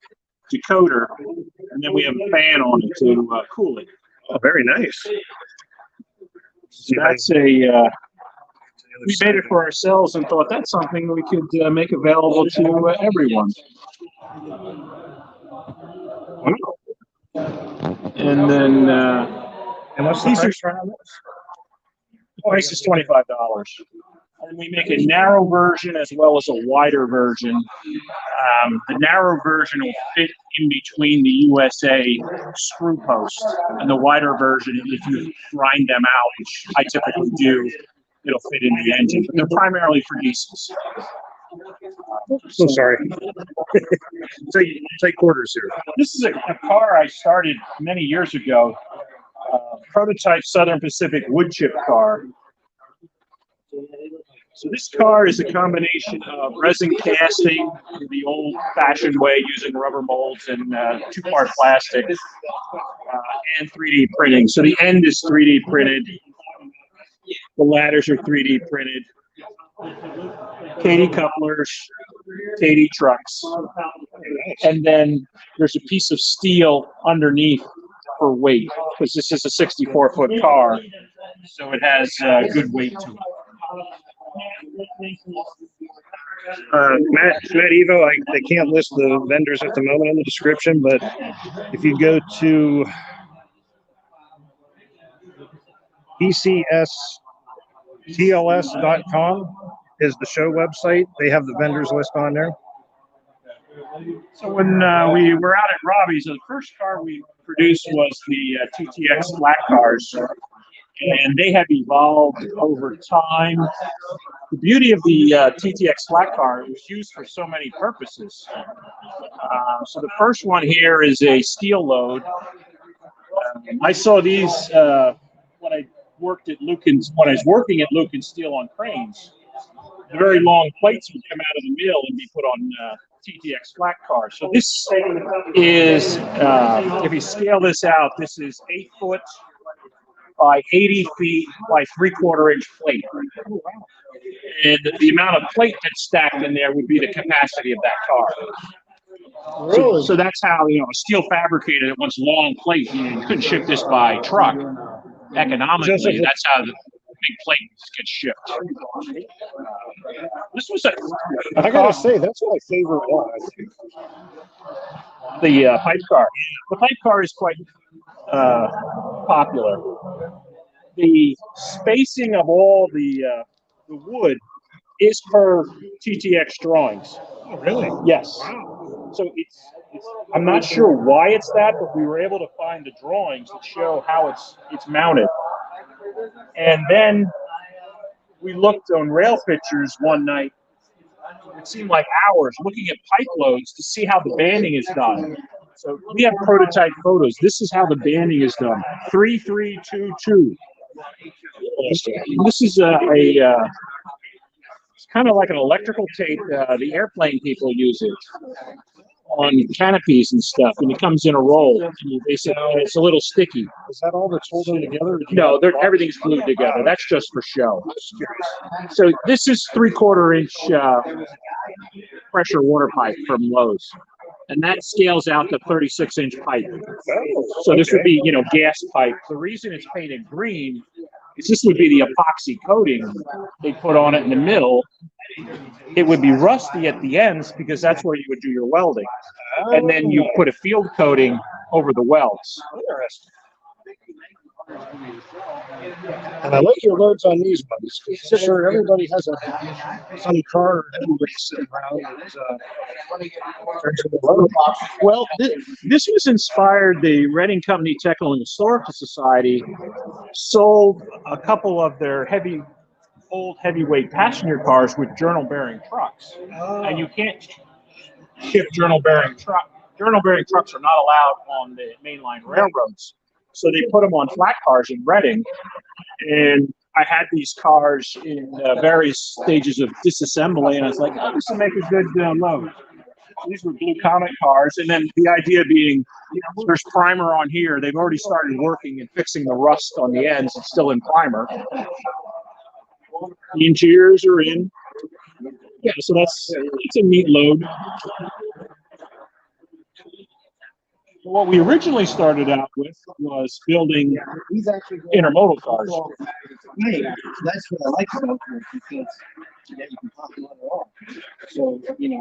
decoder, and then we have a fan on it to cool it. Oh, very nice. So that's a we made it for ourselves and thought that's something we could make available to everyone. And then and what's the price around this? The price is $25. And we make a narrow version as well as a wider version. The narrow version will fit in between the USA screw posts, and the wider version, if you grind them out, which I typically do, it'll fit in the engine. But they're primarily for diesels. So sorry. Take quarters here. This is a car I started many years ago. Prototype Southern Pacific wood chip car. So this car is a combination of resin casting the old-fashioned way using rubber molds and two-part plastic and 3D printing. So the end is 3D printed. The ladders are 3D printed. Katy couplers, Katy trucks. And then there's a piece of steel underneath for weight, because this is a 64-foot car, so it has good weight to it. Matt Evo, they can't list the vendors at the moment in the description, but if you go to ECSTLS.com is the show website. They have the vendors list on there. So when we were out at Robbie's, the first car we produced was the TTX flat cars, and they have evolved over time. The beauty of the TTX flat car, it was used for so many purposes. So the first one here is a steel load. I saw these when I worked at Lucan's, when I was working at Lucan Steel on cranes. The very long plates would come out of the mill and be put on TTX flat cars. So this is, if you scale this out, this is 8 foot by 80 feet by 3/4 inch plate. And the amount of plate that's stacked in there would be the capacity of that car. Really? So that's how, a steel fabricated it wants long plate. You couldn't ship this by truck. Economically, that's how the big plates get shipped. This was I gotta say, that's my favorite one, I think. The pipe car. The pipe car is quite popular. The spacing of all the wood is per TTX drawings. Oh, really? Yes. Wow. So it's I'm not sure why it's that, but we were able to find the drawings that show how it's mounted. And then we looked on rail pictures one night. It seemed like hours looking at pipe loads to see how the banding is done. So we have prototype photos. This is how the banding is done. 3-3-2-2. This is it's kind of like an electrical tape. The airplane people use it on canopies and stuff, and it comes in a roll. They say it's a little sticky. Is that all that's holding together? No, everything's glued together. That's just for show. So this is 3/4 inch pressure water pipe from Lowe's, and that scales out to 36-inch pipe. So this would be, gas pipe. The reason it's painted green is this would be the epoxy coating they put on it in the middle. It would be rusty at the ends because that's where you would do your welding. And then you put a field coating over the welds. Interesting. And I like your loads on these ones. I'm sure everybody has some car or heavyweight sitting around. Well, this was inspired. The Reading Company Technical and Historical Society sold a couple of their old heavyweight passenger cars with journal-bearing trucks, and you can't ship journal-bearing trucks. Journal-bearing trucks are not allowed on the mainline railroads, so they put them on flat cars in Reading. And I had these cars in various stages of disassembly, and I was like, "Oh, this will make a good load." These were Blue Comet cars, and then the idea being, there's primer on here. They've already started working and fixing the rust on the ends. It's still in primer. The interiors are in. Yeah, so it's a neat load. What we originally started out with was building intermodal cars. That's what I like about it, because you can talk about it all. So, I can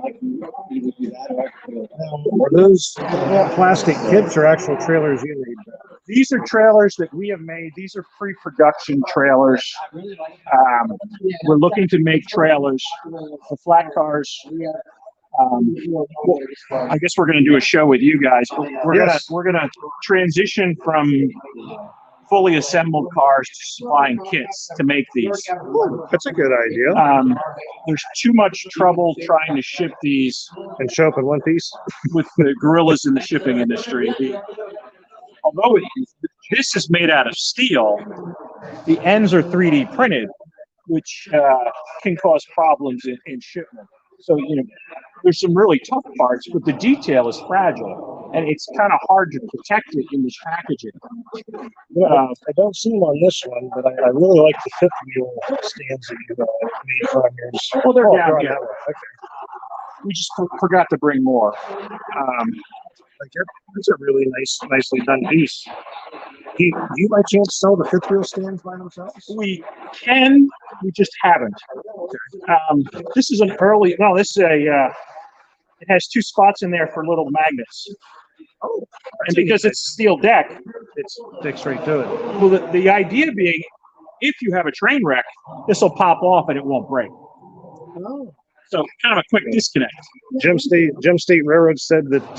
either do that or I can do it. Are those plastic kits or actual trailers you made? These are trailers that we have made. These are pre-production trailers. We're looking to make trailers for flat cars. I guess we're going to do a show with you guys. But we're gonna transition from fully assembled cars to supplying kits to make these. That's a good idea. There's too much trouble trying to ship these And show up in one piece. with the gorillas in the shipping industry. Although this is made out of steel, the ends are 3D printed, which can cause problems in shipment. So, there's some really tough parts, but the detail is fragile. and it's kind of hard to protect it in this packaging. I don't see them on this one, but I really like the fifth wheel stands that you made from yours. Well, they're down on here. that one. Okay. We just forgot to bring more. Like that's a really nicely done piece. Do you by chance sell the fifth wheel stands by themselves? We can, we just haven't. This is an early, no, this is a, it has 2 spots in there for little magnets. Oh, And because it's steel deck, it's sticks right to it. well, the idea being, if you have a train wreck, this will pop off and it won't break. Oh. So kind of a quick disconnect. Gem State Railroad said that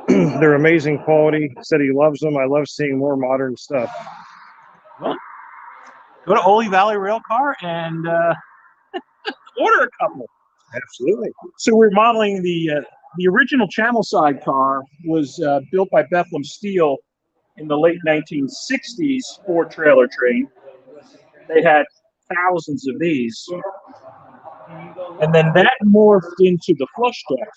they're amazing quality. Said he loves them. I love seeing more modern stuff. Well, go to Ole Valley Railcar and order a couple. Absolutely. So we're modeling the original channel side car was built by Bethlehem Steel in the late 1960s for trailer train. They had thousands of these. And then that morphed into the flush deck,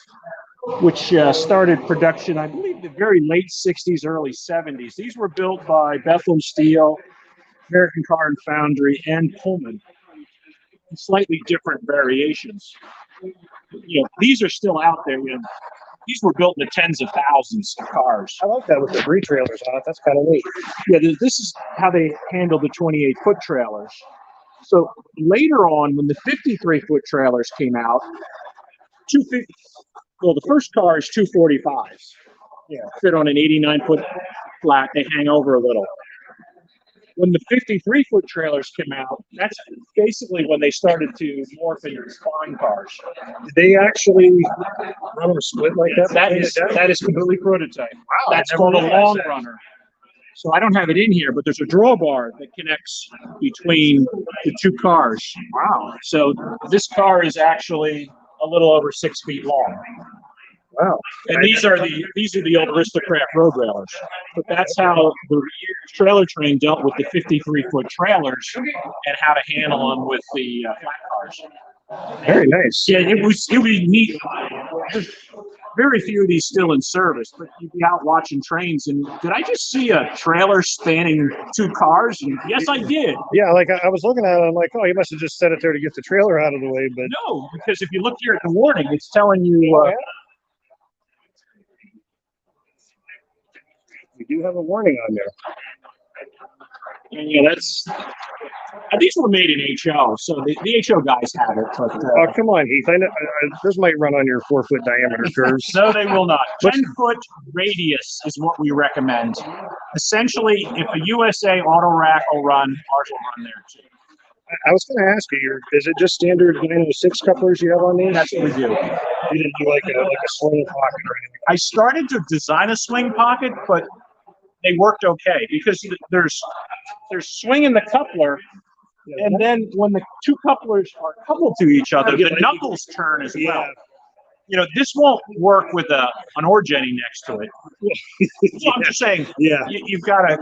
which started production, I believe, the very late 60s, early 70s. These were built by Bethlehem Steel, American Car and Foundry, and Pullman, in slightly different variations. You know, these are still out there. You know, these were built in the tens of thousands of cars. I like that with the 3 trailers on it. That's kind of neat. Yeah, this is how they handle the 28-foot trailers. So later on, when the 53-foot trailers came out, well, the first car is 245s. Yeah, fit on an 89-foot flat. They hang over a little. When the 53-foot trailers came out, that's basically when they started to morph into spine cars. Did they actually run them split like that? That is completely prototype. Wow, That's called a long runner. So I don't have it in here, but there's a drawbar that connects between the 2 cars. Wow. So this car is actually a little over 6 feet long. Wow. And these are the old aristo-craft road railers. But that's how the trailer train dealt with the 53-foot trailers and how to handle them with the flat cars. Very nice. Yeah, it would be neat. There's very few of these still in service, but you'd be out watching trains, and did I just see a trailer spanning 2 cars? And yes, I did. Yeah, like I was looking at it, I'm like, oh, he must have just set it there to get the trailer out of the way. But no, because if you look here at the warning, it's telling you. We do have a warning on there. And yeah, these were made in HO, so the HO guys have it. But, oh, come on, Heath. I know, this might run on your 4-foot diameter curves. No, they will not. 10-foot radius is what we recommend. Essentially, if a USA auto rack will run, ours will run there too. I was going to ask you, is it just standard 906 couplers you have on these? That's what we do. You didn't do like a swing pocket or anything? I started to design a swing pocket, but they worked okay because there's swing in the coupler, and then when the 2 couplers are coupled to each other, the knuckles turn as well. You know, this won't work with an Orgeny next to it. So I'm just saying, you've got to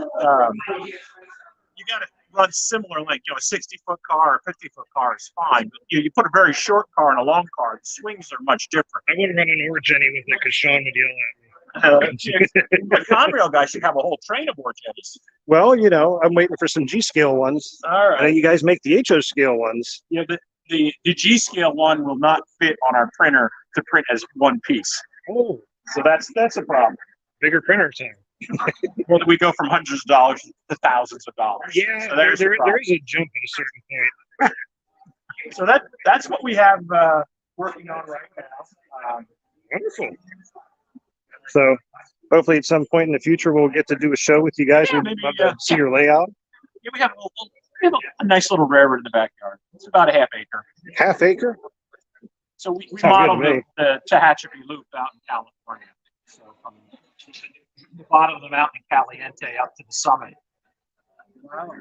run similar, like, you know, a 60-foot car or 50-foot car is fine. But, you know, you put a very short car and a long car, the swings are much different. I wouldn't run an Orgeny with it because Sean would yell at me. The Conrail guy should have a whole train of Orgenys. Well, you know, I'm waiting for some G-scale ones. All right. And you guys make the HO scale ones. Yeah, the G-scale one will not fit on our printer to print as one piece. Oh, so that's a problem. Bigger printer time. Well, we go from hundreds of dollars to thousands of dollars. Yeah, so there is a jump at a certain point. So that's what we have working on right now. Wonderful. So hopefully at some point in the future we'll get to do a show with you guys. Yeah, We'd love to see your layout. Yeah, we have a nice little railroad in the backyard. It's about a half acre. Half acre? So we modeled the Tehachapi Loop out in California. So from the bottom of the mountain in Caliente up to the summit.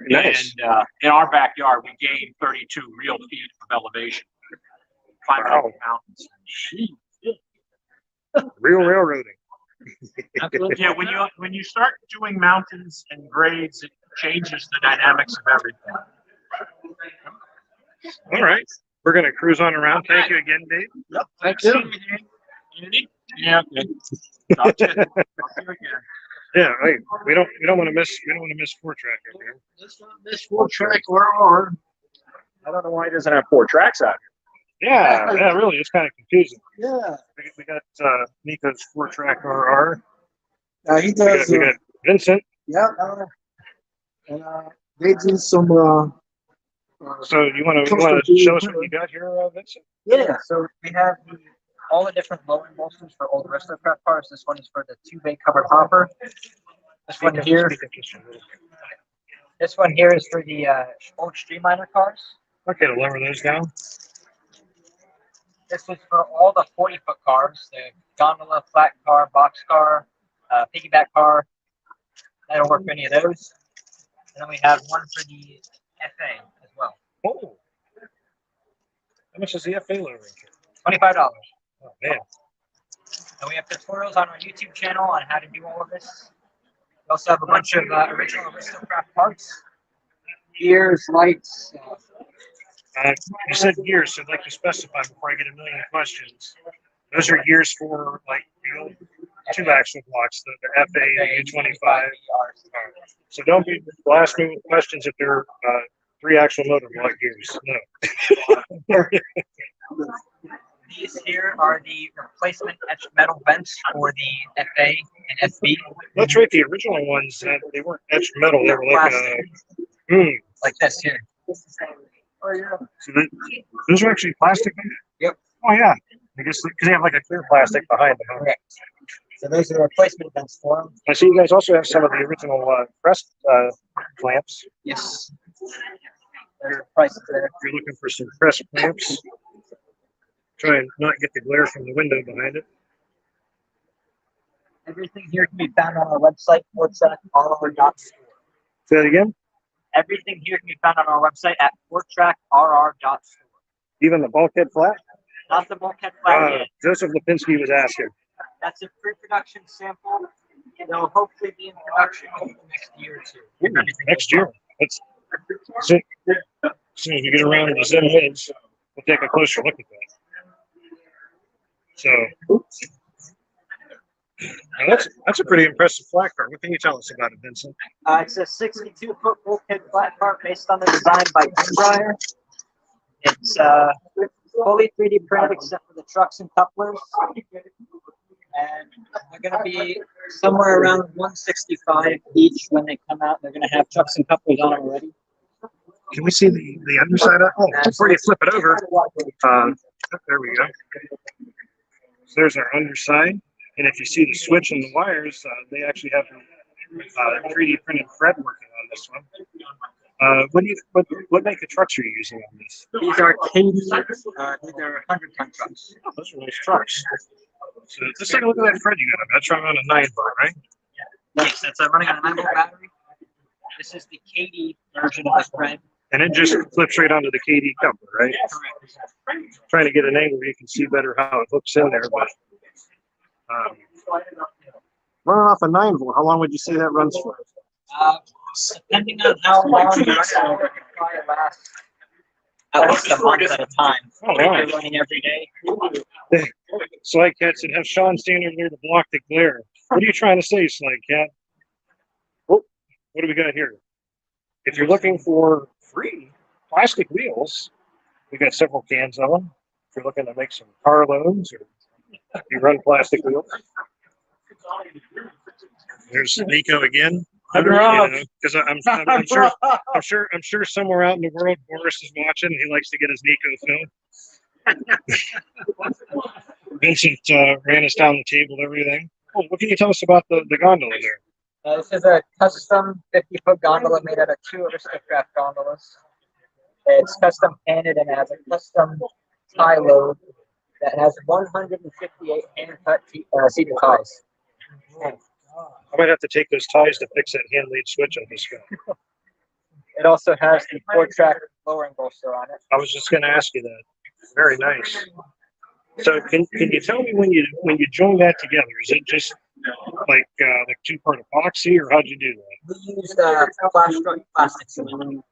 Nice. And in our backyard, we gained 32 real feet of elevation. Climbing up the mountains. Real railroading. Yeah, when you start doing mountains and grades, it changes the dynamics of everything. All right. We're going to cruise on around. Thank you again, Dave. Yep. Thanks. Andy. Yeah. Gotcha. Yeah, right. We don't want to miss 4-track over here. Let's not miss 4-track RR. I don't know why he doesn't have 4 tracks out Yeah, really, it's kind of confusing. Yeah. We got Nico's 4-track RR. He We does. got Vincent. Yeah. And they do some. So you want to show us what you got here, Vincent? Yeah, so we have all the different lowering bolsters for old aristo-craft cars. This one is for the 2-bay covered hopper. This one here is for the old streamliner cars. Okay, to lower those down. This is for all the 40-foot cars, the gondola, flat car, box car, piggyback car. That'll work for any of those. And then we have one for the FA as well. Oh, how much is the FA lowering? $25. Oh man. And we have tutorials on our YouTube channel on how to do all of this. We also have a bunch of original aristo-craft parts, gears, lights. You said gears, so I'd like to specify before I get a million questions. Those are gears for like the old 2-axle blocks, the FA, the U25. So don't be blast me with questions if they're 3-axle motor block gears. No. These here are the replacement etched metal vents for the FA and FB. That's right. The original ones, they weren't etched metal. They were like like this here. Oh yeah. So those are actually plastic. Yep. Oh yeah. I guess because they have like a clear plastic behind them. Huh? Correct. So those are the replacement vents for them. I see you guys also have some of the original pressed clamps. Yes. There's the prices there. If you're looking for some pressed clamps, try and not get the glare from the window behind it. Everything here can be found on our website, fortrackrr.store. Say that again. Everything here can be found on our website at fortrackrr.store. Even the bulkhead flat? Not the bulkhead flat yet. Joseph Lipinski was asking. That's a pre-production sample. They'll hopefully be in production next year or two. Next year. That's as soon as we get around to the Zen lids, we'll take a closer look at that. So now that's a pretty impressive flat car. What can you tell us about it, Vincent? It's a 62-foot bulkhead flat car based on the design by Greenbrier. It's fully 3D printed except for the trucks and couplers. And they're going to be somewhere around 165 each when they come out. They're going to have trucks and couplers on them already. Can we see the underside of it? Before you flip it over, there we go. So there's our underside. And if you see the switch and the wires, they actually have 3D printed thread working on this one. What make of trucks are you using on this? These are Katie, these are 100-ton trucks. Those are nice trucks. So just take a look at that thread you got. That's running on a 9-volt, right? Yes, that's running on a 9-volt battery. This is the Katie version of the thread. And it just flips right onto the KD coupler, right? Correct. Trying to get an angle where you can see better how it hooks in there, but running off a 9-volt, how long would you say that runs for? Depending on how long you're running, it can probably last at least a month at a time. Oh, If wow. you're running every day. Slide Cat said, have Sean stand over there to block the glare. What are you trying to say, Slide Cat? Oh, what do we got here? If you're looking for free plastic wheels, we got several cans of them. If you're looking to make some car loads or you run plastic wheels. There's Nico again. Because I'm sure somewhere out in the world Boris is watching. He likes to get his Nico film. Vincent ran us down the table and everything. Oh, what can you tell us about the gondola there? This is a custom 50-foot gondola made out of 2 aristo-craft gondolas. It's custom painted and has a custom tie load that has 158 hand-cut cedar ties. I might have to take those ties to fix that hand lead switch on this guy. It also has the 4-track lowering bolster on it. I was just going to ask you that. Very nice. So can you tell me when you join that together? Is it just like 2-part epoxy, or how'd you do that? We used plastic cement.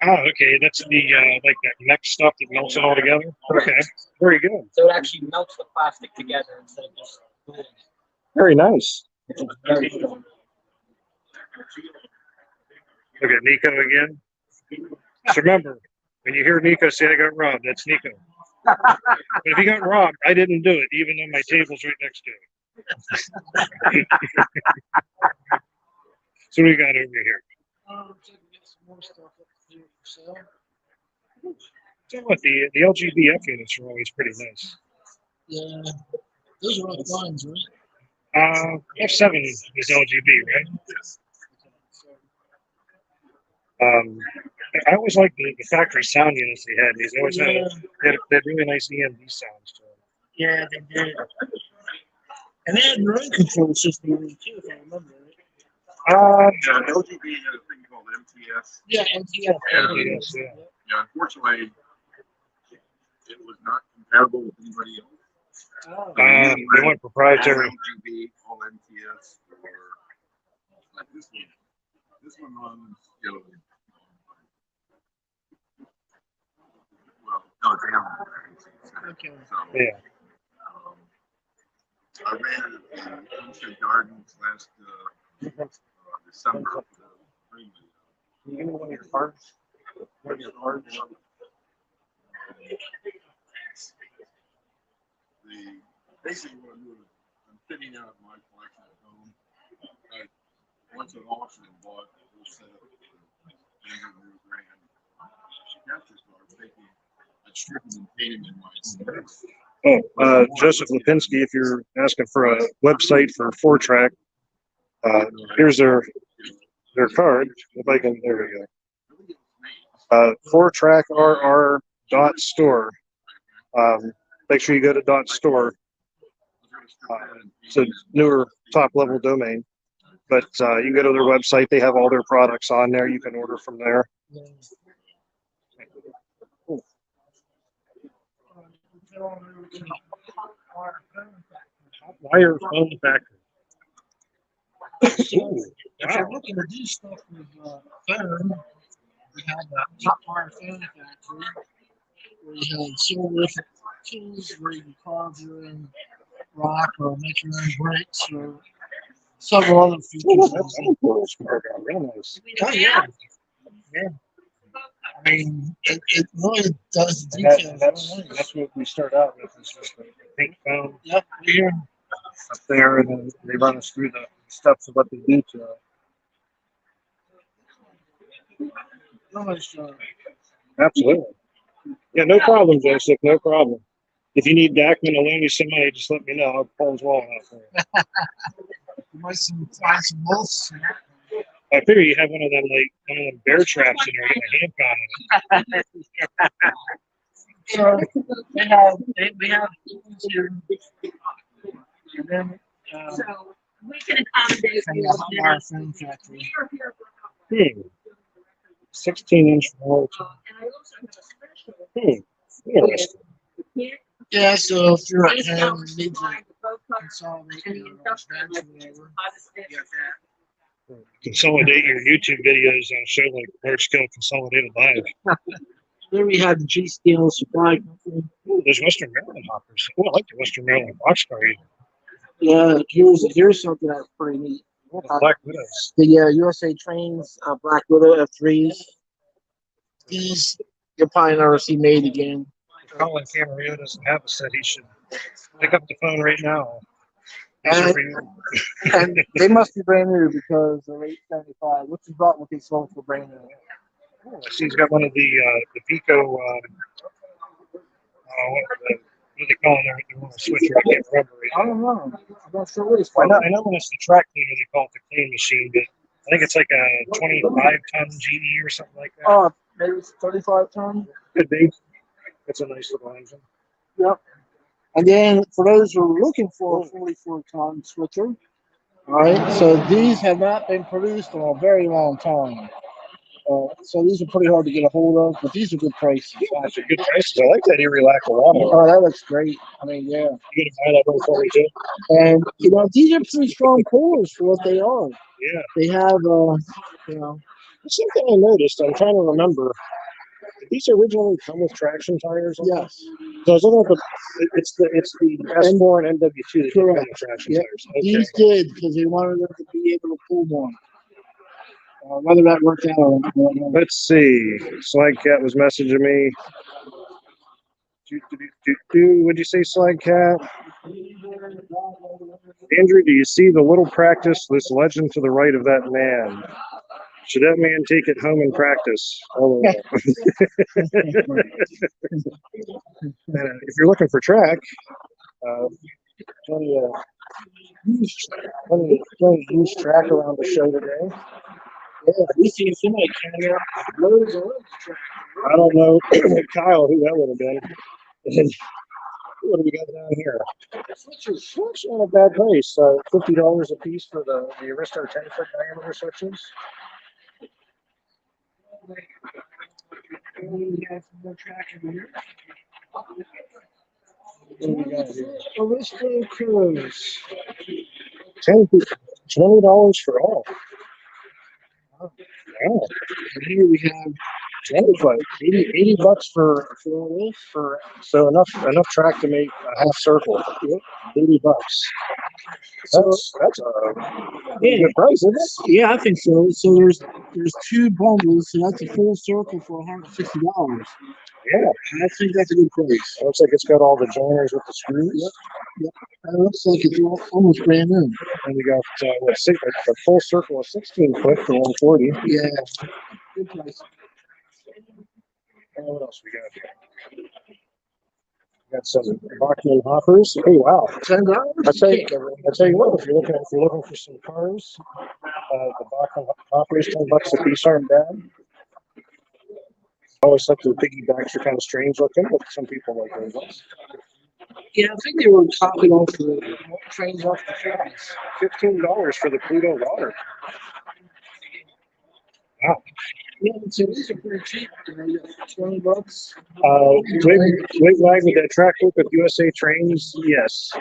Oh, okay. That's the like that mech stuff that melts it all together. Okay, very good. So it actually melts the plastic together instead of just Very nice. Look at Nico again. Just remember, when you hear Nico say I got robbed, that's Nico. But if he got robbed, I didn't do it, even though my table's right next to him. So what do we got over here? Tell you what, the LGBF units are always pretty nice. Yeah, those are all guns, right? F7 is LGB, right? I always liked the factory sound units they had. These always had really nice EMD sounds to them. Yeah, they did. And they had their own control system in it too, if I remember right. Yeah, LGB had a thing called MTS. Yeah, MTF. Yes, yeah. Yeah, unfortunately, it was not compatible with anybody else. They went proprietary. All LGB, all MTS, or like this one. This one runs, you know, well, no, it's Amazon. Okay. So, Yeah. I ran it at the Homestead Gardens last December. For the spring. Can you give me one of your cards? One of your cards? Basically what I'm doing is I'm fitting out my collection at home. I went to an auction and bought a whole set of Andrew Graham capture cards, taking and stripping and painting in my series. Oh, Joseph Lipinski, if you're asking for a website for 4-track, here's their card. If I can, there we go. 4trackrr.store. Make sure you go to .store. It's a newer top-level domain, but you can go to their website. They have all their products on there. You can order from there. Wire phone factory. If you're looking to do stuff with phone, we have a Top Wire Phone Factory, where you have several different tools where you can carve your own rock or make your own bricks or several other features. Real nice. Oh, yeah. Yeah. I mean, it really does the And details. that's what we start out with, is just the pink phone Yep, here. up there, and then they run us through the steps of what they do to it. Nice job. Absolutely. Yeah, no problem, Joseph. No problem. If you need Dakman to loan you some money, just let me know. I'll pull his wallet out for you. You might find some wolves. I figure you have one of them bear traps in there, get a hand on it. So they have tools here. And then So we can accommodate from you. the Hot Wire Phone Factory. 16-inch roll. And I also have a special. Interesting. Yeah, so if you're at home and need to consolidate And the your industrial. bench or whatever, you got that. Consolidate your YouTube videos on a show like Large Scale Consolidated Live. Then we have the G Steel Supply Company. Ooh, those Western Maryland hoppers. Oh, I like the Western Maryland boxcar. Yeah, here's something that's pretty neat. Black Widows. The USA Trains Black Widow F3s. These you'll probably never see made again. Colin Camarillo doesn't have a set. He should pick up the phone right now. And they must be brand new because they're $875, which is about what they sold for brand new. I see he's got one of the Pico. What do they call it? They want to switch it. I can't remember. I don't know. I'm not sure what it's I called. know when it's the track cleaner, they call it the clean machine, but I think it's like a 25-ton GE or something like that. Oh, maybe it's 35 ton. Could be. It's a nice little engine. Yep. And then for those who are looking for a 44-ton switcher, all right, so these have not been produced in a very long time. So these are pretty hard to get a hold of, but these are good prices. Those are good prices. I like that E-Relac water. Oh, that looks great. I mean, yeah. You gonna buy that one for me too? And, these are pretty strong coolers for what they are. Yeah. They have, Something I noticed, I'm trying to remember. these originally come with traction tires? Yes. So I was looking at it's the S4 and MW2 that come Correct. with traction Yep. tires. Okay. These did because they wanted them to be able to pull more. Whether that worked out or not, I don't know. Let's see. Slide Cat was messaging me. What'd you say, Slide Cat? Andrew, do you see the little practice, this legend to the right of that man? Should that man take it home and practice? Oh. If you're looking for track, plenty of used track around the show today. Yeah, we seen somebody carrying out loads of track. I don't know, Kyle, who that would have been. And what do we got down here? Switch on a bad price. $50 a piece for the Aristo 10-foot diameter switches. We have some more track in here. What do we got here? Aristo-craft. $20 for all. Wow. And here we have 80 bucks for so enough track to make a half circle. Yep. 80 bucks. That's a good price, isn't it? Yeah, I think so. So there's two bundles, so that's a full circle for $160. Yeah, I think that's a good price. looks like it's got all the joiners with the screws. Yep. It looks like it's almost brand new. And we got a full circle of 16 foot for 140. Yeah. Good price. And what else we got here? Got some Bachman hoppers. Oh wow! $10. I tell you what, if you're looking for some cars, the Bachman hoppers, $10 a piece aren't bad. I always thought the piggybacks are kind of strange looking, but some people like those ones. Yeah, I think they were topping off the trains off the trains. $15 for the Pluto water. Wow. Yeah, so these are pretty cheap. You know, $20. Wait lag with that track look with USA Trains, yes.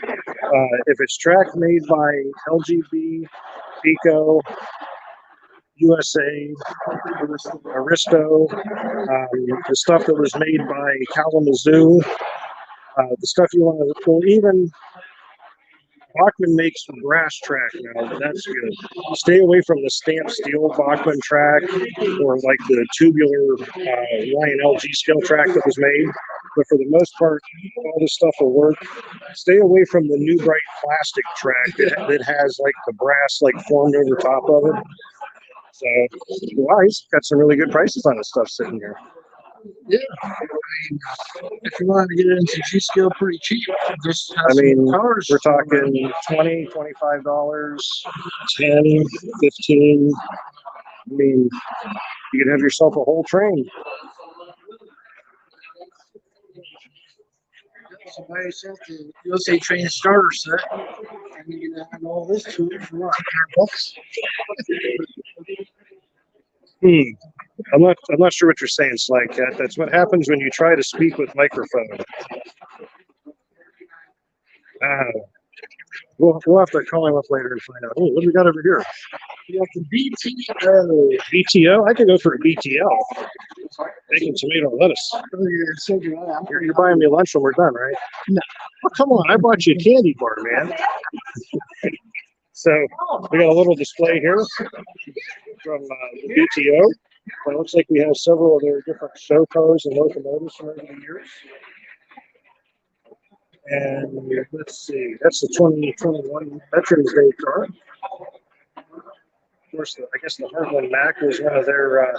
If it's track made by LGB, Pico, USA, Aristo, the stuff that was made by Kalamazoo, the stuff you want to pull, even Bachman makes brass track now, but that's good. Stay away from the stamped steel Bachman track or like the tubular Ryan LG scale track that was made. But for the most part, all this stuff will work. Stay away from the New Bright plastic track that has like the brass like formed over top of it. So, wow, he's got some really good prices on this stuff sitting here. Yeah. I mean, if you want to get it into G-scale pretty cheap, just have cars. We're talking $20, $25, 10, 15. I mean, you can have yourself a whole train. So buy yourself the USA Train starter set, and you can add all this to it for what, $100? I'm not sure what you're saying, Slide Cat. That's what happens when you try to speak with microphone. We'll have to call him up later and find out. Oh, what do we got over here? You got the BTO. BTO? I could go for a BTL. Bacon, tomato, lettuce. Oh, you're so dry. You're buying me lunch when we're done, right? No. Oh, come on, I bought you a candy bar, man. So we got a little display here from the BTO. It looks like we have several of their different show cars and locomotives from over the years. And let's see, that's the 2021 Veterans Day car. Of course, I guess the Heartland Mac was one of their,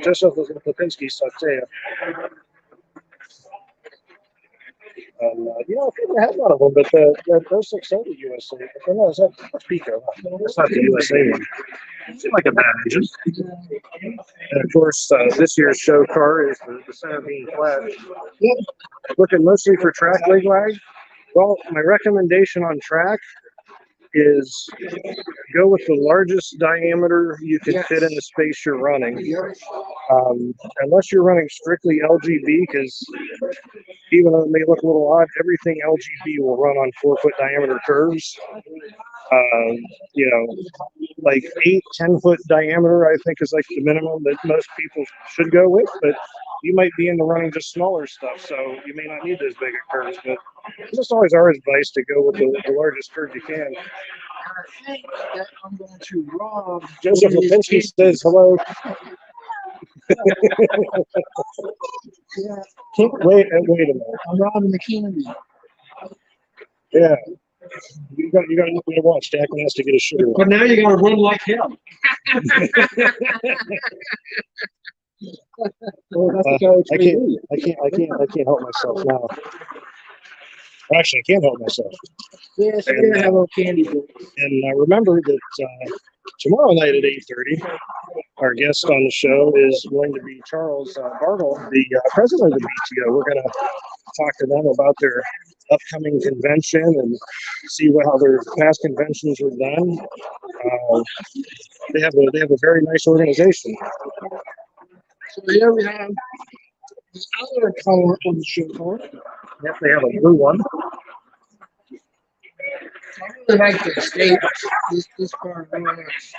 Joseph was with Lipinski, so I'll tell you. I think they had one of them, but those 600 USA. But no, that's Pico. That's not the USA one. It's like a bad engine. And of course, this year's show car is the center being flat. Yeah. Looking mostly for track leg lag. Well, my recommendation on track is go with the largest diameter you can fit in the space you're running. Unless you're running strictly LGB, because even though it may look a little odd, everything LGB will run on 4-foot diameter curves. You know, like 8-10 foot diameter, I think, is like the minimum that most people should go with. But you might be into running just smaller stuff, so you may not need those bigger curves. But it's just always our advice to go with the largest curve you can. I think that I'm going to rob Joseph one of these Lipinski kids. says hello. Yeah, Wait a minute. I'm robbing the candy. Yeah. You got to look at your watch. Dakman has to get his sugar. But now you gotta run like him. Well, that's the guy that's I crazy. can't help myself now. Actually, I can't help myself. Yeah, so And, we're gonna have a little candy. And remember that tomorrow night at 8:30, our guest on the show is going to be Charles Bartle, the president of the BTO. We're going to talk to them about their upcoming convention and see how their past conventions were done. They have a very nice organization. So here we have the other color on the show card. Yep, they have a blue one. I really like this. This card very much.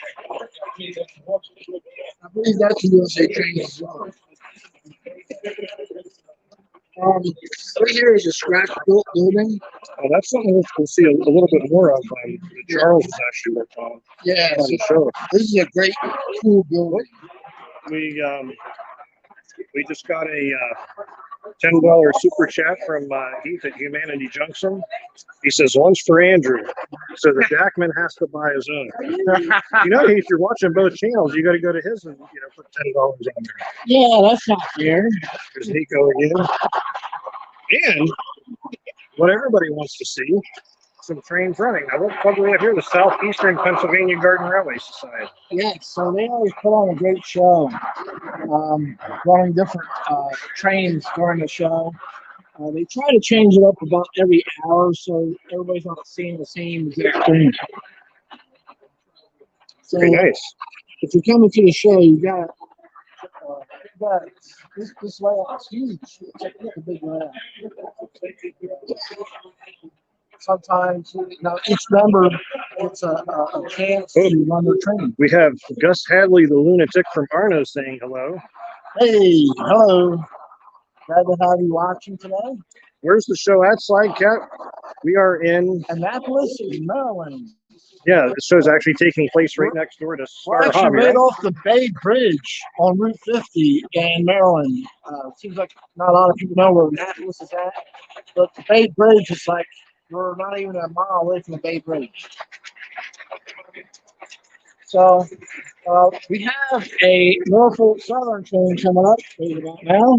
I believe that's the USA train as well. Right here is a scratch built building. That's something we'll see a little bit more of that Charles has actually worked on. Yeah, On so the show. this is a great, cool building. We just got a $10 super chat from Heath at Humanity Junction. He says, one's for Andrew. So the Dakman has to buy his own. You know, Heath, you're watching both channels. You got to go to his and put $10 on there. Yeah, that's not fair. There's Nico again. And what everybody wants to see, some trains running. Now, what do we have here? The Southeastern Pennsylvania Garden Railway Society. Yes, so they always put on a great show, running different trains during the show. They try to change it up about every hour, so everybody's not seeing the same exact thing. So Very nice. if you're coming to the show, you got this layout's huge. It's a big layout. Sometimes, now each member gets a chance to run their train. We have Gus Hadley, the lunatic from Arno, saying hello. Hey, hello. Glad to have you watching today. Where's the show at, Slide Cat? We are in Annapolis, Maryland. Yeah, the show's actually taking place right next door to We're Star actually Hobby, right right? off the Bay Bridge on Route 50 in Maryland. Seems like not a lot of people know where Annapolis is at, but the Bay Bridge is like we're not even a mile away from the Bay Bridge. So we have a Norfolk Southern train coming up right about now.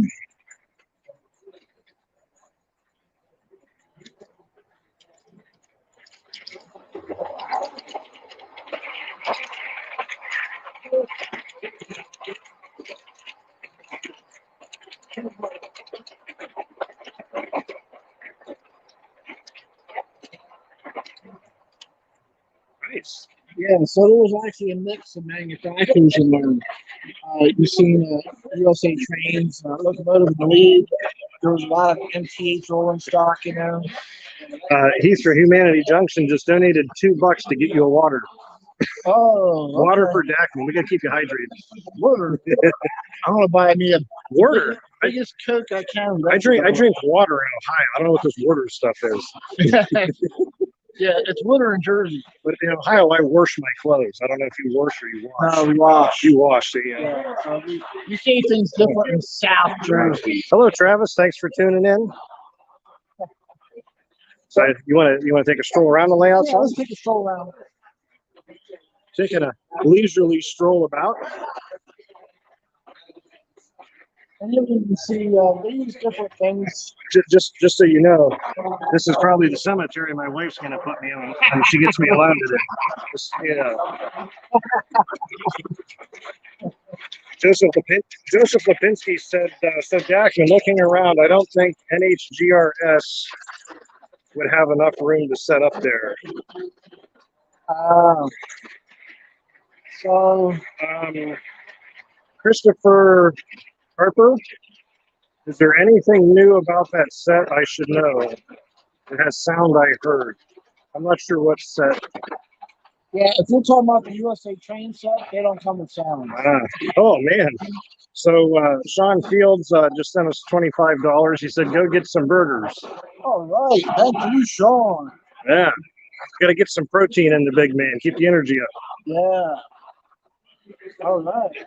Nice. Yeah, so there was actually a mix of manufacturers in there. You've seen USA Trains, Locomotive in the lead. There was a lot of MTH rolling stock, you know. Heath for Humanity Junction just donated $2 to get you a water. Oh, okay. Water for Dakman. We gotta keep you hydrated. Water. I'm gonna buy me a Water. biggest Coke I can. I drink water in Ohio. I don't know what this water stuff is. Yeah, it's winter in Jersey. But in Ohio, I wash my clothes. I don't know if you wash or you wash. No, we wash. You wash, so Yeah, you see things different in South Jersey. Hello, Travis. Thanks for tuning in. So you want to take a stroll around the layout? Yeah, let's take a stroll around. Taking a leisurely stroll about. And you can see they use different things. Just so you know, this is probably the cemetery my wife's going to put me on when she gets me alone today. Yeah. Joseph Lipinski said, Dakman, looking around, I don't think NHGRS would have enough room to set up there. So Christopher Harper Is there anything new about that set I should know? It has sound I heard. I'm not sure what set. Yeah, if you're talking about the USA train set, they don't come with sound. Oh, man. So Sean Fields just sent us $25. He said, go get some burgers. All right. Thank you, Sean. Yeah. Got to get some protein in the big man. Keep the energy up. Yeah. All right.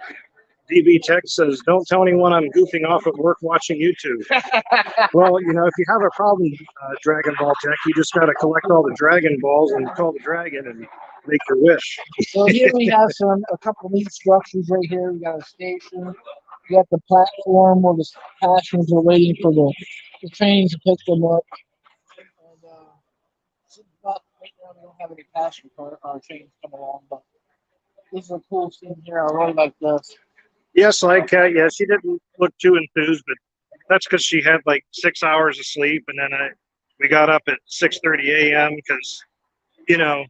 DB Tech says, don't tell anyone I'm goofing off at work watching YouTube. Well, you know, if you have a problem, Dragon Ball Tech, you just got to collect all the Dragon Balls and call the dragon and make your wish. So here we have a couple of neat structures right here. We got a station. We got the platform where the passengers are waiting for the trains to pick them up. And right now we don't have any passenger trains coming along, but this is a cool scene here. I really like this. Yes, like Kat. Yeah, she didn't look too enthused, but that's because she had like 6 hours of sleep, and then we got up at 6:30 a.m. because, you know,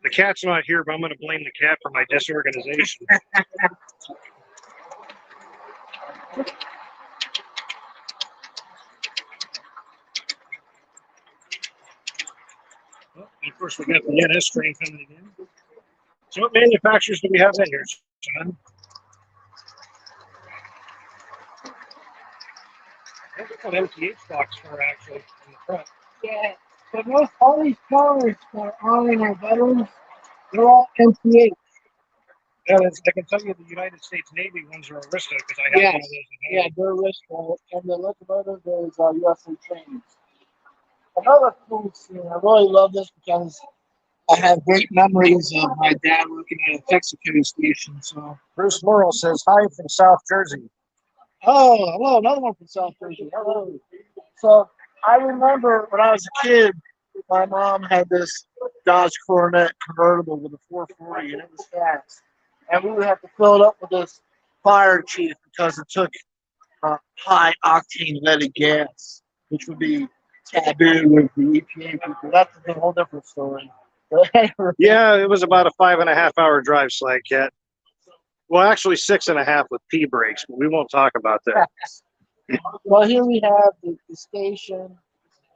the cat's not here, but I'm going to blame the cat for my disorganization. Well, and of course, we got the NS train coming in. So what manufacturers do we have in here, Sean? That's what MTH box for actually in the front. Yeah, but most all these cars that are honoring our veterans, they're all MPH. Yeah, I can tell you the United States Navy ones are Aristo because I have one of those. Yeah, they're Aristo, and the locomotive is USA Trains. Another cool scene. I really love this because I have great memories of my dad working at a Texaco station. So, Bruce Morrill says hi from South Jersey. oh, hello, another one from South Jersey. Hello. So I remember when I was a kid, my mom had this Dodge Coronet convertible with a 440, and it was fast. And we would have to fill it up with this fire chief because it took high octane leaded gas, which would be taboo with the EPA people. That's a whole different story. Yeah, it was about a 5.5 hour drive, Slag Cat. Well, actually 6.5 with P breaks, but we won't talk about that. Well, here we have the station.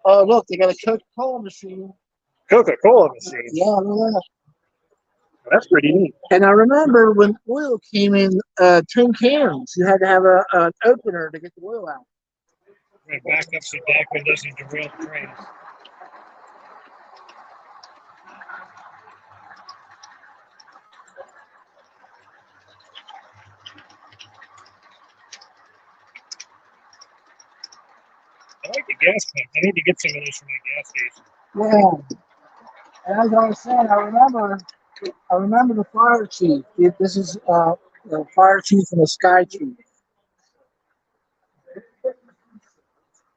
Oh, look, they got a Coca-Cola machine. Coca-Cola machine. Yeah, look at that. That's pretty neat. And I remember when oil came in tin cans, you had to have an opener to get the oil out. Right, back up so Dakman doesn't derail the trains. I like the gas pump. I need to get some of those from my gas station. Yeah. And as I was saying, I remember the fire chief. This is the fire chief and the sky chief.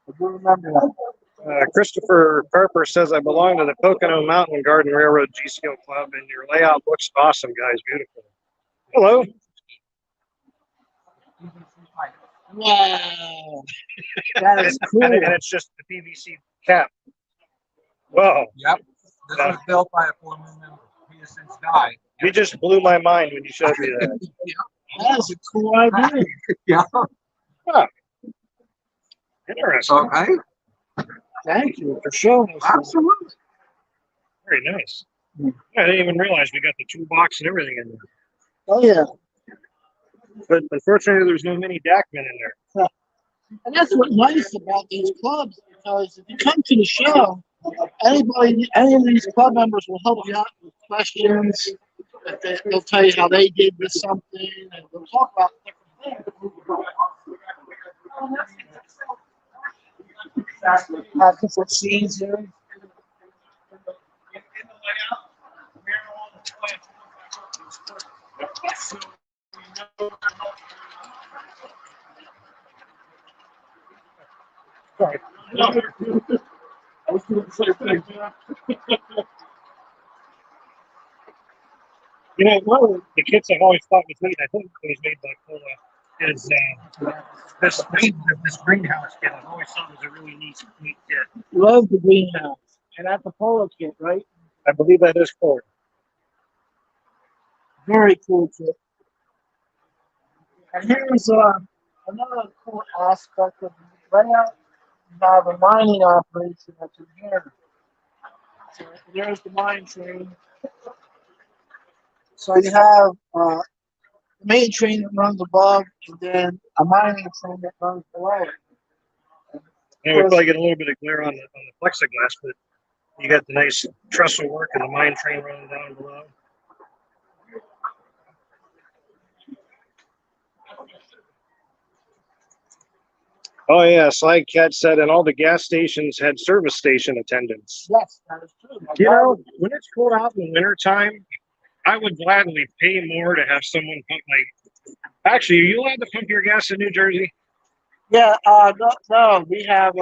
I do remember that. Christopher Carper says, I belong to the Pocono Mountain Garden Railroad GCO Club, and your layout looks awesome, guys. Beautiful. Hello. Wow. That is cool. And it's just the PVC cap. Whoa. Yep. This was built by a former member. He has since died. You just blew my mind when you showed me that. That is a cool idea. Yeah. Huh. Interesting. Okay. Thank you for showing us. Absolutely. Very nice. I didn't even realize we got the toolbox and everything in there. Oh, yeah. But unfortunately, there's no mini Dakman in there. And that's what's nice about these clubs, because if you come to the show, any of these club members will help you out with questions. They'll tell you how they did with something, and they'll talk about different things. Have different scenes here. Sorry. I was doing the same thing. You know, one of the kits I've always thought was neat, I think it was made by Cola, is this greenhouse kit. I've always thought was a really neat kit. Love the greenhouse. And that's a polo kit, right? I believe that is cool. Very cool kit. And here's another cool aspect of the layout, you have a mining operation that's in here. So there's the mine train. So you have the main train that runs above, and then a mining train that runs below it. And we probably get a little bit of glare on the plexiglass, but you got the nice trestle work and the mine train running down below. Oh yeah, Slide Cat said, and all the gas stations had service station attendants. Yes, that is true. You know, when it's cold out in the wintertime, I would gladly pay more to have someone pump my. Actually, are you allowed to pump your gas in New Jersey? Yeah, no, we have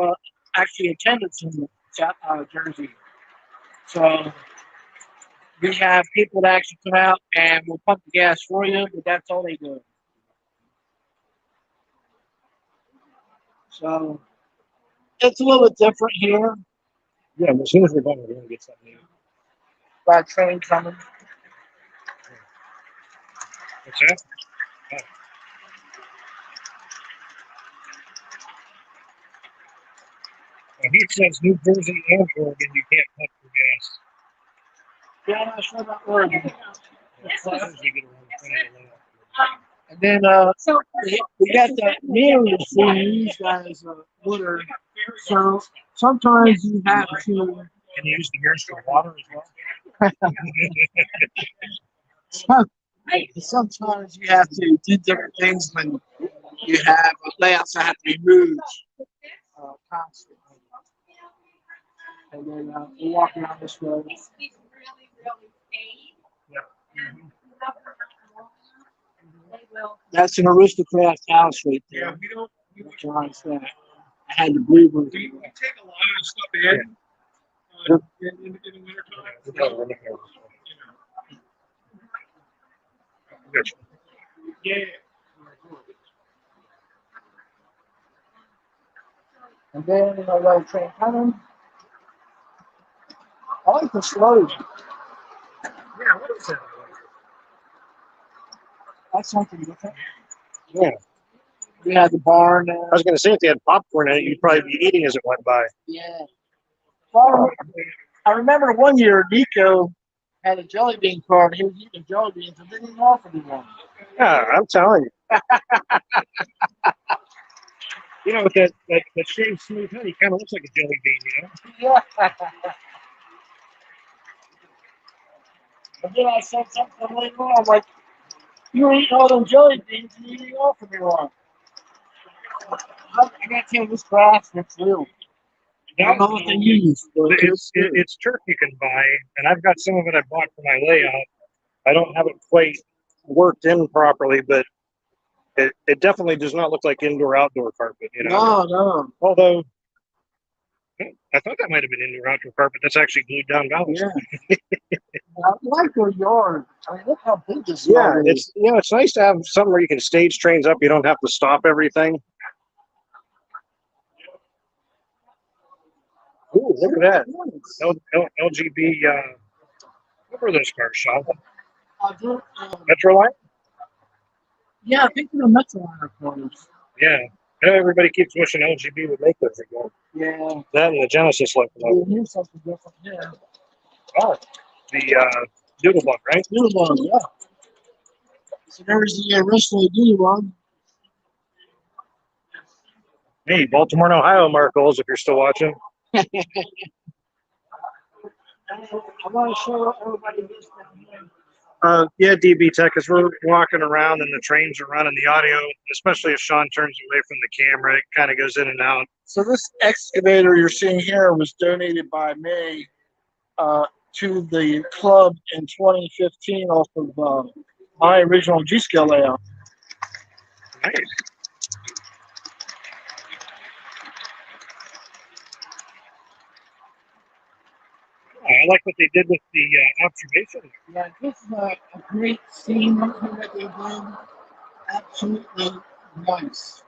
actually attendants in Jersey. So we have people that actually come out and will pump the gas for you, but that's all they do. So it's a little bit different here. Yeah, as soon as we're done, we're going to get something. Got a train coming. What's that? Oh. Well, he says New Jersey and Oregon, you can't pump your gas. Yeah, I'm not sure about Oregon. As soon as we get around the front of the layout. And then we got that mirror for these guys water. So sometimes you have to. Can you use the mirrors for water as well? Sometimes you have to do different things when you have layouts that have to be moved constantly. And then we walk around this road. That's an aristo-craft house right there. Yeah, we don't. That's that. I had the blue one. We take a lot of stuff in the wintertime. Yeah. And then a little train coming. I like the slow. Yeah, what is that? That's something different. Yeah. We had the barn there. I was going to say, if they had popcorn in it, you'd probably be eating as it went by. Yeah. Well, I remember one year Nico had a jelly bean card. He was eating jelly beans and didn't even offer me one. Yeah, I'm telling you. You know, with that shaved smooth head, he kind of looks like a jelly bean, you know? Yeah. And then I said something later on, I'm like, you were eating all them jelly beans and you didn't offer me one. I got to tell you, this grass looks real. I don't know what they use. It's turf you can buy, and I've got some of it I bought for my layout. I don't have it quite worked in properly, but it definitely does not look like indoor-outdoor carpet, you know? No. Although, I thought that might have been indoor-outdoor carpet. That's actually glued down valves. Yeah. I like your yard. I mean, look how big this Yeah, yard is. it's nice to have something where you can stage trains up. You don't have to stop everything. Ooh, look at that. LGB, what were those cars, Sean? Metroline? Yeah, I think they're Metroliner cars. Yeah. Everybody keeps wishing LGB would make those again. Yeah. That and the Genesis locomotive. Here's something different here. Oh, the Doodlebug, right? Doodlebug, yeah. So there's the original Doodlebug. Hey, Baltimore and Ohio, Marcos, if you're still watching. I want to show everybody this down here. Yeah, DB Tech, as we're walking around and the trains are running, the audio, especially if Sean turns away from the camera, it kind of goes in and out. So this excavator you're seeing here was donated by me to the club in 2015 off of my original G-scale layout. Nice. I like what they did with the observation. Yeah, this is a great scene right here that they did. Absolutely nice.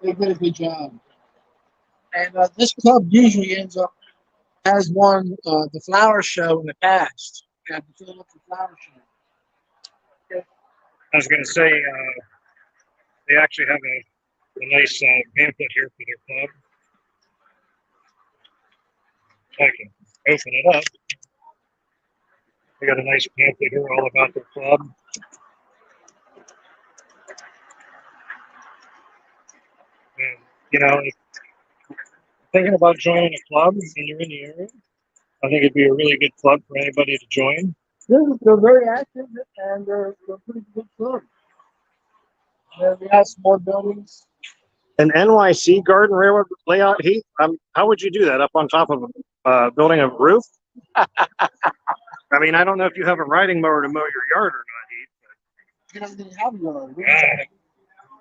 They did a good job. And this club usually ends up has won the flower show in the past. Yeah, the Philadelphia Flower Show. I was going to say, they actually have a nice pamphlet here for their club. I can open it up. They got a nice pamphlet here all about their club. And, you know, if you're thinking about joining a club and you're in the area, I think it'd be a really good club for anybody to join. They're very active and they're pretty good club. We have some more buildings. An NYC garden railroad layout, Heath, how would you do that? Up on top of building a roof? I mean, I don't know if you have a riding mower to mow your yard or not, Heath. You don't even have one.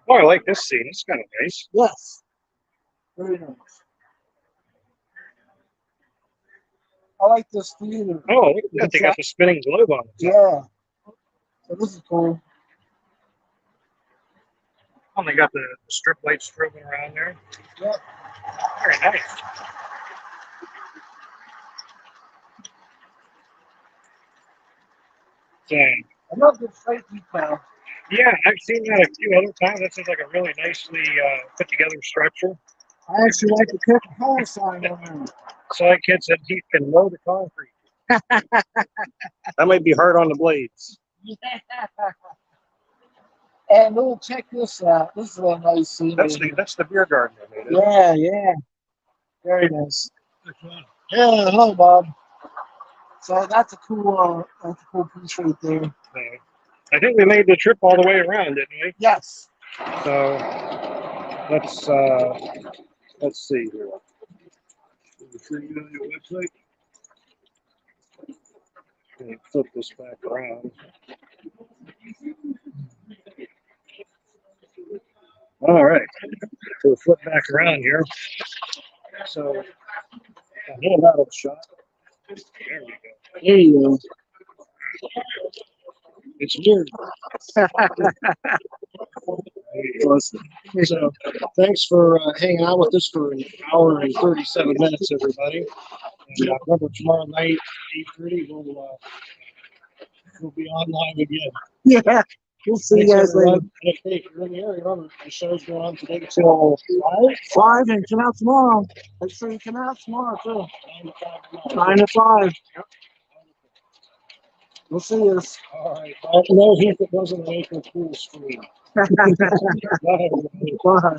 Oh, I like this scene. It's kind of nice. Yes. Very nice. I like this theater. Oh, look at that. They got the spinning globe on it. Yeah. So this is cool. Oh, they got the strip lights strobing around there. Yep. Very nice. Dang. I love the freight detail. Yeah, I've seen that a few other times. This is like a really nicely put together structure. I actually like the Coca-Cola sign on there. Sidekick said he can mow the concrete. That might be hard on the blades. Yeah. And we'll check this out. This is a nice scene. That's the beer garden. Yeah, yeah. Very nice. Yeah, hello, Bob. So that's a cool piece right there. I think we made the trip all the way around, didn't we? Yes. So let's see here. Sure you on your website? Let me flip this back around. All right. So flip back around here. So a little out of shot. There we go. There you go. It's weird. So thanks for hanging out with us for an hour and 37 minutes, everybody. And remember, tomorrow night, 8:30, we'll be online again. Yeah. We'll see you guys later. Hey, if you're in the area, remember, the show's going on today till 5 and come out tomorrow. Make sure you come out tomorrow, too. 9 to 5. We'll see you. All right. No, Heath, it doesn't make a cool screen. Bye, everybody. Bye.